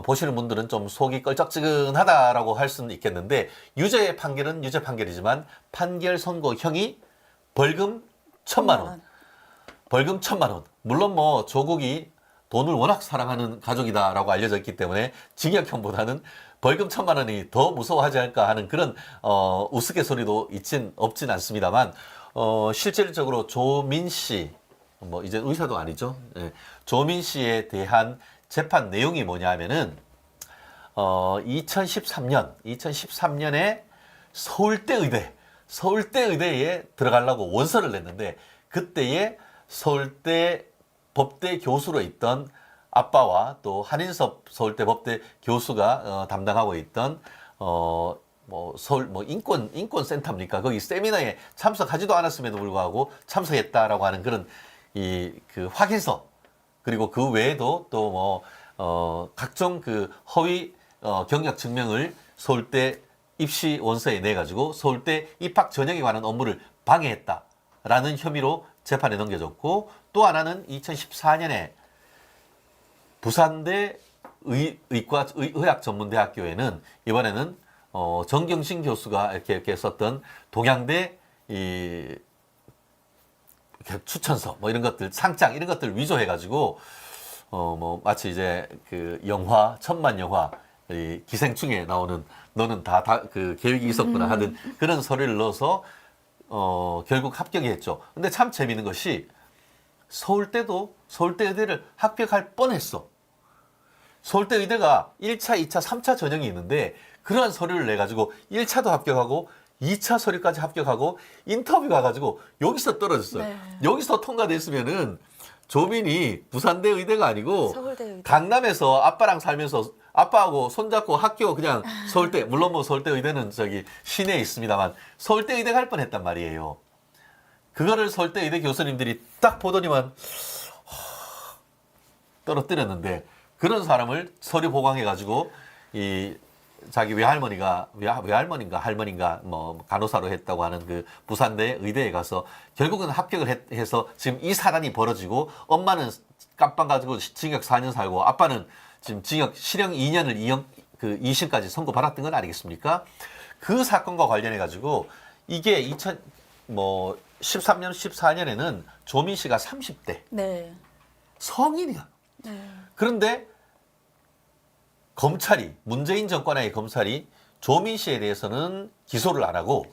보시는 분들은 좀 속이 껄쩍지근하다라고 할 수는 있겠는데 유죄 판결은 유죄 판결이지만 판결 선고형이 벌금 1,000만 원. 벌금 1,000만 원. 물론 뭐 조국이 돈을 워낙 사랑하는 가족이다라고 알려져 있기 때문에 징역형보다는 벌금 1,000만 원이 더 무서워하지 않을까 하는 그런 우스갯소리도 없진 않습니다만 실질적으로 조민 씨, 뭐 이제 의사도 아니죠. 예. 조민 씨에 대한 재판 내용이 뭐냐 하면은 2013년에 서울대 의대에 들어가려고 원서를 냈는데 그때에 서울대 법대 교수로 있던 아빠와 또 한인섭 서울대 법대 교수가 담당하고 있던 뭐 서울 뭐 인권 센터입니까? 거기 세미나에 참석하지도 않았음에도 불구하고 참석했다라고 하는 그런 그 확인서, 그리고 그 외에도 또 뭐 각종 그 허위 경력 증명을 서울대 입시 원서에 내 가지고 서울대 입학 전형에 관한 업무를 방해했다라는 혐의로 재판에 넘겨졌고, 또 하나는 2014년에 부산대 의학전문대학교에는 이번에는 정경심 교수가 이렇게 썼던 동양대 추천서 뭐 이런 것들, 상장 이런 것들 위조해가지고 뭐 마치 이제 그 영화 천만 영화 기생충에 나오는 너는 다 그 계획이 있었구나 하는 그런 서류를 넣어서 결국 합격했죠. 근데 참 재미있는 것이 서울대도 서울대 의대를 합격할 뻔했어. 서울대 의대가 1차, 2차, 3차 전형이 있는데 그러한 서류를 내가지고 1차도 합격하고 2차 서류까지 합격하고 인터뷰 가가지고 여기서 떨어졌어요. 네. 여기서 통과됐으면은 조민이 부산대 의대가 아니고 서울대 의대. 강남에서 아빠랑 살면서 아빠하고 손잡고 학교 그냥 서울대, 물론 뭐 서울대 의대는 저기 시내에 있습니다만 서울대 의대 갈 뻔했단 말이에요. 그거를 서울대 의대 교수님들이 딱 보더니만 떨어뜨렸는데, 그런 사람을 서류 보강해가지고 자기 외할머니인가 할머니인가 뭐 간호사로 했다고 하는 그 부산대 의대에 가서 결국은 합격을 해서 지금 이 사단이 벌어지고, 엄마는 깜빵 가지고 징역 4년 살고 아빠는 지금 징역 실형 2년을 2심까지 선고받았던 건 아니겠습니까? 그 사건과 관련해 가지고 이게 2013년 14년에는 조민 씨가 30대. 네. 성인이야. 네. 그런데 검찰이, 문재인 정권의 검찰이 조민 씨에 대해서는 기소를 안 하고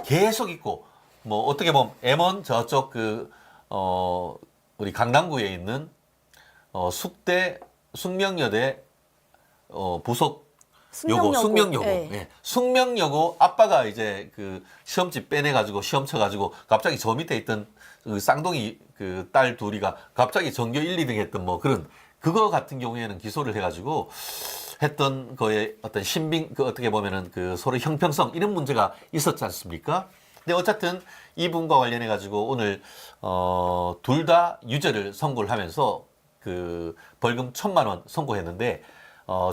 계속 있고, 뭐 어떻게 보면 M1 저쪽 우리 강남구에 있는 숙명여대 부속 숙명여고. 네. 네. 숙명여고 아빠가 이제 그 시험지 빼내가지고 시험 쳐가지고 갑자기 저 밑에 있던 그 쌍둥이 그 딸 둘이가 갑자기 전교 1, 2등 했던 뭐 그런 그거 같은 경우에는 기소를 해가지고 했던 거에 어떤 그 어떻게 보면은 그 서로 형평성 이런 문제가 있었지 않습니까? 근데 어쨌든 이분과 관련해 가지고 오늘 둘 다 유죄를 선고를 하면서 그 벌금 1,000만 원 선고했는데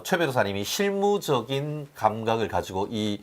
최 변호사님이 실무적인 감각을 가지고 이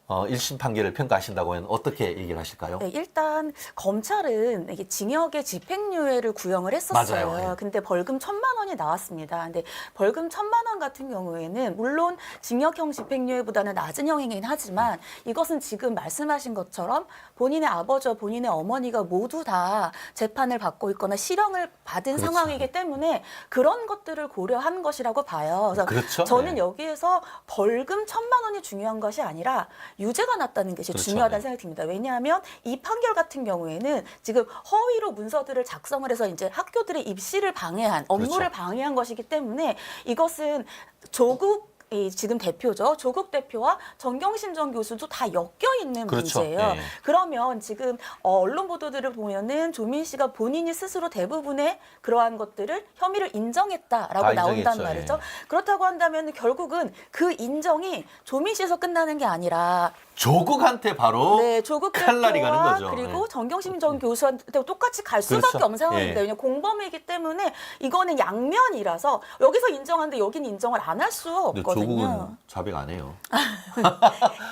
1심 판결을 평가하신다고 하면 어떻게 얘기를 하실까요? 네, 일단 검찰은 이게 징역의 집행유예를 구형을 했었어요. 맞아요. 근데 벌금 1,000만 원이 나왔습니다. 근데 벌금 1,000만 원 같은 경우에는 물론 징역형 집행유예보다는 낮은 형이긴 하지만 이것은 지금 말씀하신 것처럼 본인의 아버지와 본인의 어머니가 모두 다 재판을 받고 있거나 실형을 받은 그렇죠. 상황이기 때문에 그런 것들을 고려한 것이라고 봐요. 그래서 그렇죠. 저는 네. 여기에서 벌금 1,000만 원이 중요한 것이 아니라 유죄가 났다는 것이 그렇죠. 중요하다는 네. 생각이 듭니다. 왜냐하면 이 판결 같은 경우에는 지금 허위로 문서들을 작성을 해서 이제 학교들의 입시를 방해한, 업무를 그렇죠. 방해한 것이기 때문에 이것은 조국 지금 대표죠. 조국 대표와 정경심 전 교수도 다 엮여 있는 그렇죠. 문제예요. 네. 그러면 지금 언론 보도들을 보면은 조민 씨가 본인이 스스로 대부분의 그러한 것들을 혐의를 인정했다라고 나온단 말이죠. 예. 그렇다고 한다면 결국은 그 인정이 조민 씨에서 끝나는 게 아니라 조국한테 바로 조국 칼날이 가는 대표와 거죠. 그리고 네. 정경심 전 교수한테 똑같이 갈 수밖에 그렇죠. 없는 상황입니다. 예. 왜냐하면 공범이기 때문에 이거는 양면이라서 여기서 인정하는데 여기는 인정을 안 할 수 없거든요. 조국은 자백 안 해요.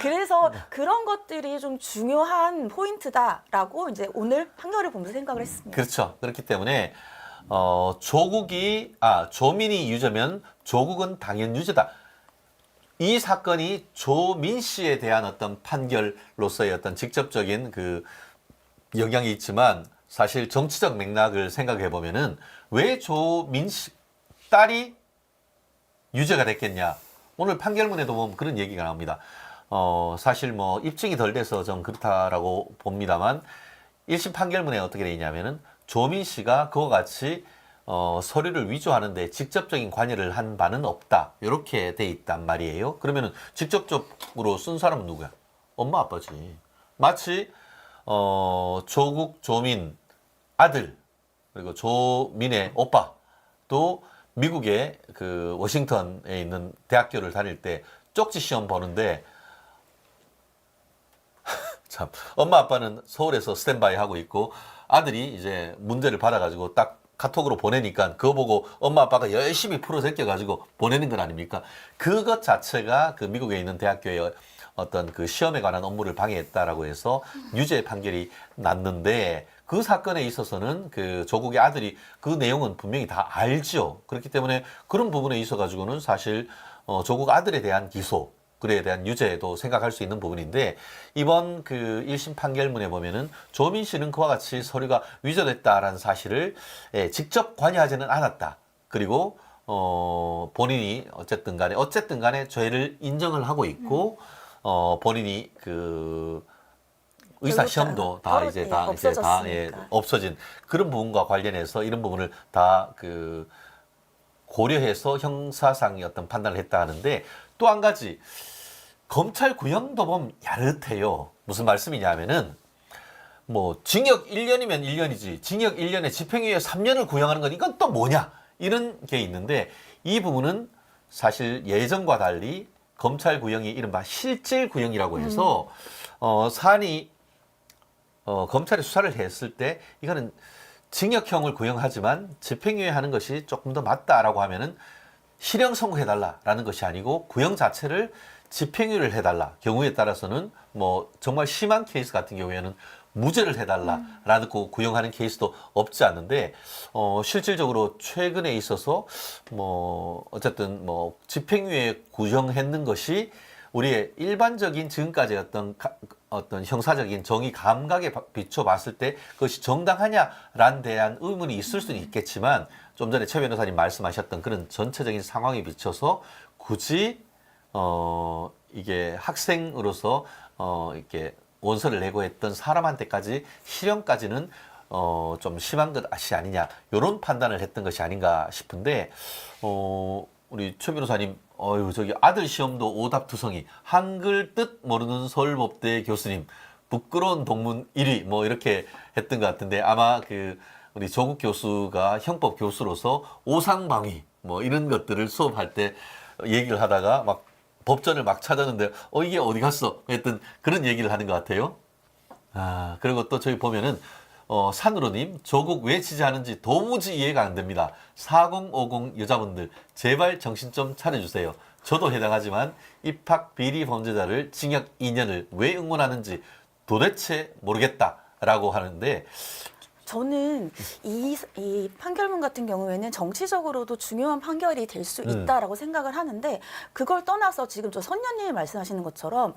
그래서 그런 것들이 좀 중요한 포인트다라고 이제 오늘 판결을 보면서 생각을 했습니다. 그렇죠. 그렇기 때문에 조민이 유죄면 조국은 당연 유죄다. 이 사건이 조민 씨에 대한 어떤 판결로서의 어떤 직접적인 그 영향이 있지만 사실 정치적 맥락을 생각해 보면은 왜 조민식 딸이 유죄가 됐겠냐. 오늘 판결문에도 보면 그런 얘기가 나옵니다. 사실 뭐 입증이 덜 돼서 좀 그렇다라고 봅니다만 1심 판결문에 어떻게 되어 있냐면은 조민 씨가 그와 같이 서류를 위조하는데 직접적인 관여를 한 바는 없다. 이렇게 돼 있단 말이에요. 그러면은 직접적으로 쓴 사람은 누구야? 엄마 아빠지. 마치 조국 조민 아들 그리고 조민의 오빠 또 미국의 그 워싱턴에 있는 대학교를 다닐 때 쪽지 시험 보는데 참 엄마 아빠는 서울에서 스탠바이 하고 있고 아들이 이제 문제를 받아가지고 딱 카톡으로 보내니까 그거 보고 엄마 아빠가 열심히 풀어 제껴가지고 보내는 건 아닙니까? 그것 자체가 그 미국에 있는 대학교의 어떤 그 시험에 관한 업무를 방해했다라고 해서 유죄 판결이 났는데 그 사건에 있어서는 그 조국의 아들이 그 내용은 분명히 다 알죠. 그렇기 때문에 그런 부분에 있어 가지고는 사실 조국 아들에 대한 기소 그에 대한 유죄도 생각할 수 있는 부분인데 이번 그 1심 판결문에 보면은 조민 씨는 그와 같이 서류가 위조됐다라는 사실을 직접 관여하지는 않았다. 그리고 본인이 어쨌든 간에 죄를 인정을 하고 있고 본인이 그 의사 시험도 다 이제 다 없어진 그런 부분과 관련해서 이런 부분을 다 그 고려해서 형사상의 어떤 판단을 했다 하는데 또 한 가지 검찰 구형도 보면 야릇해요. 무슨 말씀이냐면은 뭐 징역 1년이면 1년이지 징역 1년에 집행유예 3년을 구형하는 건 이건 또 뭐냐 이런 게 있는데 이 부분은 사실 예전과 달리 검찰 구형이 이른바 실질 구형이라고 해서 사안이 검찰이 수사를 했을 때 이거는 징역형을 구형하지만 집행유예 하는 것이 조금 더 맞다라고 하면은 실형 선고해달라라는 것이 아니고 구형 자체를 집행유예를 해달라. 경우에 따라서는 뭐 정말 심한 케이스 같은 경우에는 무죄를 해달라라는 구형하는 케이스도 없지 않은데 실질적으로 최근에 있어서 뭐 어쨌든 뭐 집행유예 구형했는 것이 우리의 일반적인 지금까지 어떤 형사적인 정의 감각에 비춰봤을 때 그것이 정당하냐라는 대한 의문이 있을 수는 있겠지만 좀 전에 최 변호사님 말씀하셨던 그런 전체적인 상황에 비춰서 굳이 이게 학생으로서 이렇게 원서를 내고 했던 사람한테까지 실형까지는 좀 심한 것이 아니냐 이런 판단을 했던 것이 아닌가 싶은데 우리 최 변호사님 저기 아들 시험도 오답투성이 한글 뜻 모르는 서울법대 교수님 부끄러운 동문 1위 뭐 이렇게 했던 것 같은데 아마 그 우리 조국 교수가 형법 교수로서 오상방위 뭐 이런 것들을 수업할 때 얘기를 하다가 막 법전을 막 찾았는데 이게 어디 갔어? 했던 그런 얘기를 하는 것 같아요. 그리고 또 저희 보면은 산으로님 조국 왜 지지하는지 도무지 이해가 안 됩니다. 4050 여자분들 제발 정신 좀 차려주세요. 저도 해당하지만 입학 비리 범죄자를 징역 2년을 왜 응원하는지 도대체 모르겠다라고 하는데 저는 이 판결문 같은 경우에는 정치적으로도 중요한 판결이 될 수 있다라고 생각을 하는데 그걸 떠나서 지금 저 선녀님이 말씀하시는 것처럼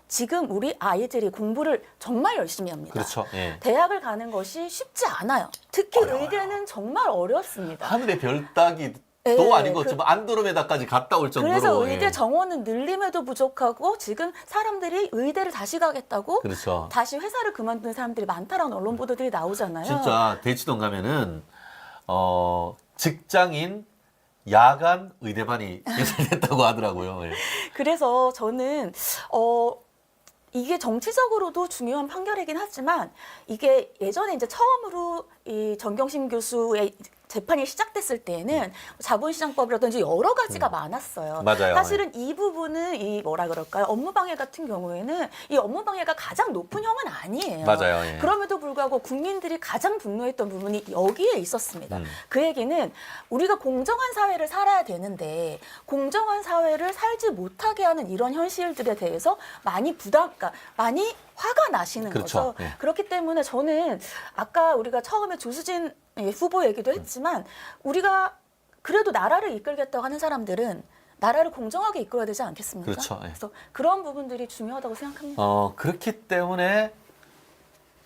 지금 우리 아이들이 공부를 정말 열심히 합니다. 그렇죠. 예. 대학을 가는 것이 쉽지 않아요. 특히 어려워요. 의대는 정말 어렵습니다. 하늘의 별 따기 예, 또 아니고 좀 안드로메다까지 갔다 올 정도로 그래서 의대 예. 정원은 늘림에도 부족하고 지금 사람들이 의대를 다시 가겠다고 그렇죠. 다시 회사를 그만두는 사람들이 많다라는 언론 보도들이 나오잖아요. 진짜 대치동 가면은 직장인 야간 의대반이 개설됐다고 하더라고요. 예. 그래서 저는 이게 정치적으로도 중요한 판결이긴 하지만 이게 예전에 이제 처음으로 이 정경심 교수의 재판이 시작됐을 때에는 자본시장법이라든지 여러 가지가 많았어요. 맞아요. 사실은 이 부분은 이 뭐라 그럴까요? 업무방해 같은 경우에는 이 업무방해가 가장 높은 형은 아니에요. 맞아요. 예. 그럼에도 불구하고 국민들이 가장 분노했던 부분이 여기에 있었습니다. 그 얘기는 우리가 공정한 사회를 살아야 되는데 공정한 사회를 살지 못하게 하는 이런 현실들에 대해서 그러니까 많이 화가 나시는 그렇죠. 거죠. 예. 그렇기 때문에 저는 아까 우리가 처음에 조수진 후보 얘기도 했지만 우리가 그래도 나라를 이끌겠다고 하는 사람들은 나라를 공정하게 이끌어야 되지 않겠습니까? 그렇죠. 예. 그래서 그런 부분들이 중요하다고 생각합니다. 그렇기 때문에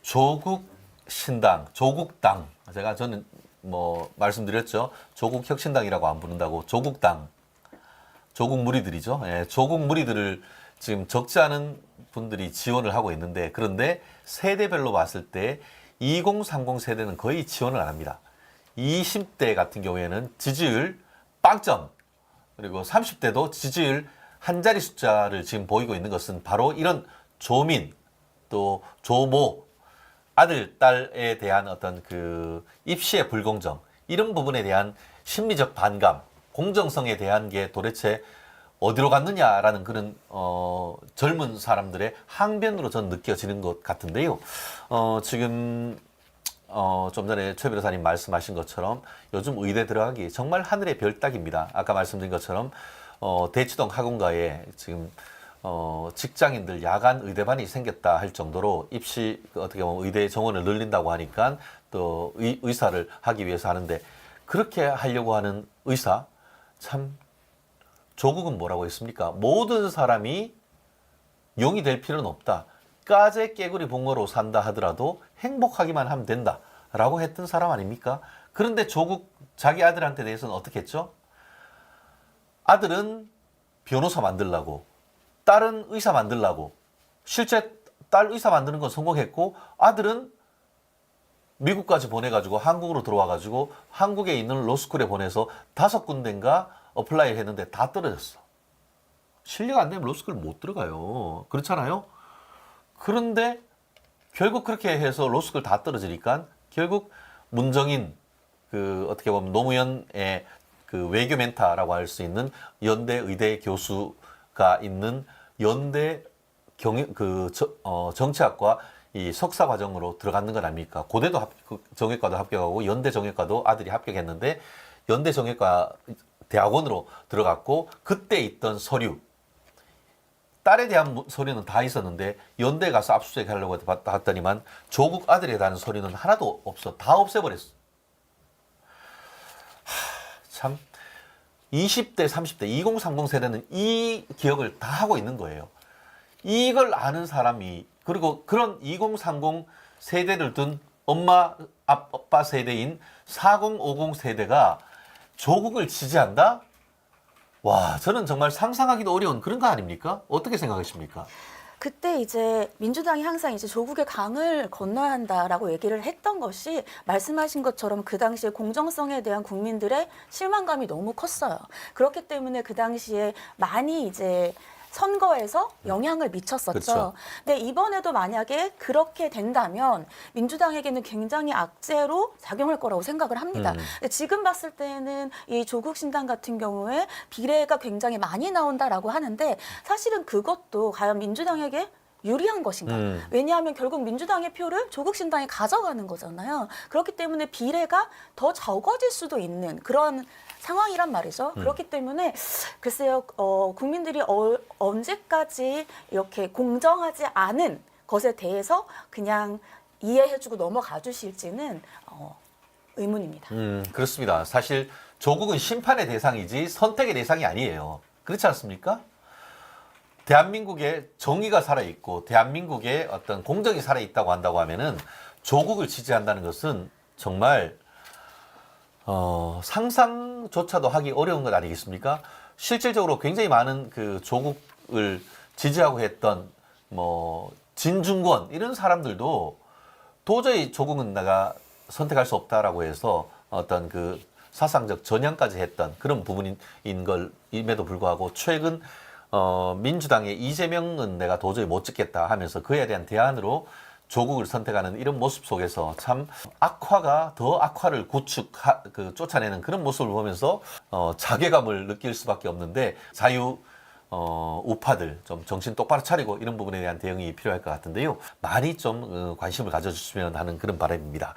조국 신당, 조국당. 저는 뭐 말씀드렸죠. 조국 혁신당이라고 안 부른다고 조국당. 조국 무리들이죠. 예, 조국 무리들을 지금 적지 않은 분들이 지원을 하고 있는데, 그런데 세대별로 봤을 때 2030 세대는 거의 지원을 안 합니다. 20대 같은 경우에는 지지율 빵점, 그리고 30대도 지지율 한 자리 숫자를 지금 보이고 있는 것은 바로 이런 조민, 또 조모, 아들, 딸에 대한 어떤 그 입시의 불공정, 이런 부분에 대한 심리적 반감, 공정성에 대한 게 도대체 어디로 갔느냐라는 그런 젊은 사람들의 항변으로 전 느껴지는 것 같은데요. 지금 좀 전에 최 변호사님 말씀하신 것처럼 요즘 의대 들어가기 정말 하늘의 별 따기입니다. 아까 말씀드린 것처럼 대치동 학원가에 지금 직장인들 야간 의대반이 생겼다 할 정도로 입시 어떻게 보면 의대 정원을 늘린다고 하니까 또 의사를 하기 위해서 하는데, 그렇게 하려고 하는 의사, 참 조국은 뭐라고 했습니까? 모든 사람이 용이 될 필요는 없다. 까제 깨구리 붕어로 산다 하더라도 행복하기만 하면 된다 라고 했던 사람 아닙니까? 그런데 조국 자기 아들한테 대해서는 어떻게 했죠? 아들은 변호사 만들라고, 딸은 의사 만들라고, 실제 딸 의사 만드는 건 성공했고, 아들은 미국까지 보내가지고 한국으로 들어와가지고 한국에 있는 로스쿨에 보내서 5군데인가 어플라이를 했는데 다 떨어졌어. 실력 안 되면 로스쿨 못 들어가요. 그렇잖아요? 그런데 결국 그렇게 해서 로스쿨 다 떨어지니까 결국 문정인, 그 어떻게 보면 노무현의 그 외교 멘타라고 할 수 있는 연대 의대 교수가 있는 연대 정치학과 이 석사 과정으로 들어가는 건 아닙니까? 고대도 정외과도 합격하고 연대 정외과도 아들이 합격했는데, 연대 정외과 대학원으로 들어갔고, 그때 있던 서류, 딸에 대한 서류는 다 있었는데 연대 가서 압수수색 하려고 봤더니만 조국 아들에 대한 서류는 하나도 없어. 다 없애버렸어. 참 20대, 30대, 2030 세대는 이 기억을 다 하고 있는 거예요. 이걸 아는 사람이, 그리고 그런 2030 세대를 둔 엄마, 아빠 세대인 4050 세대가 조국을 지지한다? 와, 저는 정말 상상하기도 어려운 그런 거 아닙니까? 어떻게 생각하십니까? 그때 이제 민주당이 항상 이제 조국의 강을 건너야 한다라고 얘기를 했던 것이, 말씀하신 것처럼 그 당시에 공정성에 대한 국민들의 실망감이 너무 컸어요. 그렇기 때문에 그 당시에 많이 이제 선거에서 영향을 미쳤었죠. 그쵸. 근데 이번에도 만약에 그렇게 된다면 민주당에게는 굉장히 악재로 작용할 거라고 생각을 합니다. 근데 지금 봤을 때는 이 조국 신당 같은 경우에 비례가 굉장히 많이 나온다라고 하는데, 사실은 그것도 과연 민주당에게 유리한 것인가? 왜냐하면 결국 민주당의 표를 조국 신당이 가져가는 거잖아요. 그렇기 때문에 비례가 더 적어질 수도 있는 그런 상황이란 말이죠. 그렇기 때문에 글쎄요, 국민들이 언제까지 이렇게 공정하지 않은 것에 대해서 그냥 이해해주고 넘어가 주실지는 의문입니다. 그렇습니다. 사실 조국은 심판의 대상이지 선택의 대상이 아니에요. 그렇지 않습니까? 대한민국에 정의가 살아있고 대한민국에 어떤 공정이 살아있다고 한다고 하면은 조국을 지지한다는 것은 정말 상상조차도 하기 어려운 것 아니겠습니까? 실질적으로 굉장히 많은 그 조국을 지지하고 했던 뭐 진중권 이런 사람들도 도저히 조국은 내가 선택할 수 없다라고 해서 어떤 그 사상적 전향까지 했던 그런 부분인 걸임에도 불구하고, 최근 민주당의 이재명은 내가 도저히 못 찍겠다 하면서 그에 대한 대안으로 조국을 선택하는 이런 모습 속에서 참 악화가 더 악화를 쫓아내는 그런 모습을 보면서 자괴감을 느낄 수밖에 없는데, 자유 우파들 좀 정신 똑바로 차리고 이런 부분에 대한 대응이 필요할 것 같은데요. 많이 좀 관심을 가져주시면 하는 그런 바람입니다.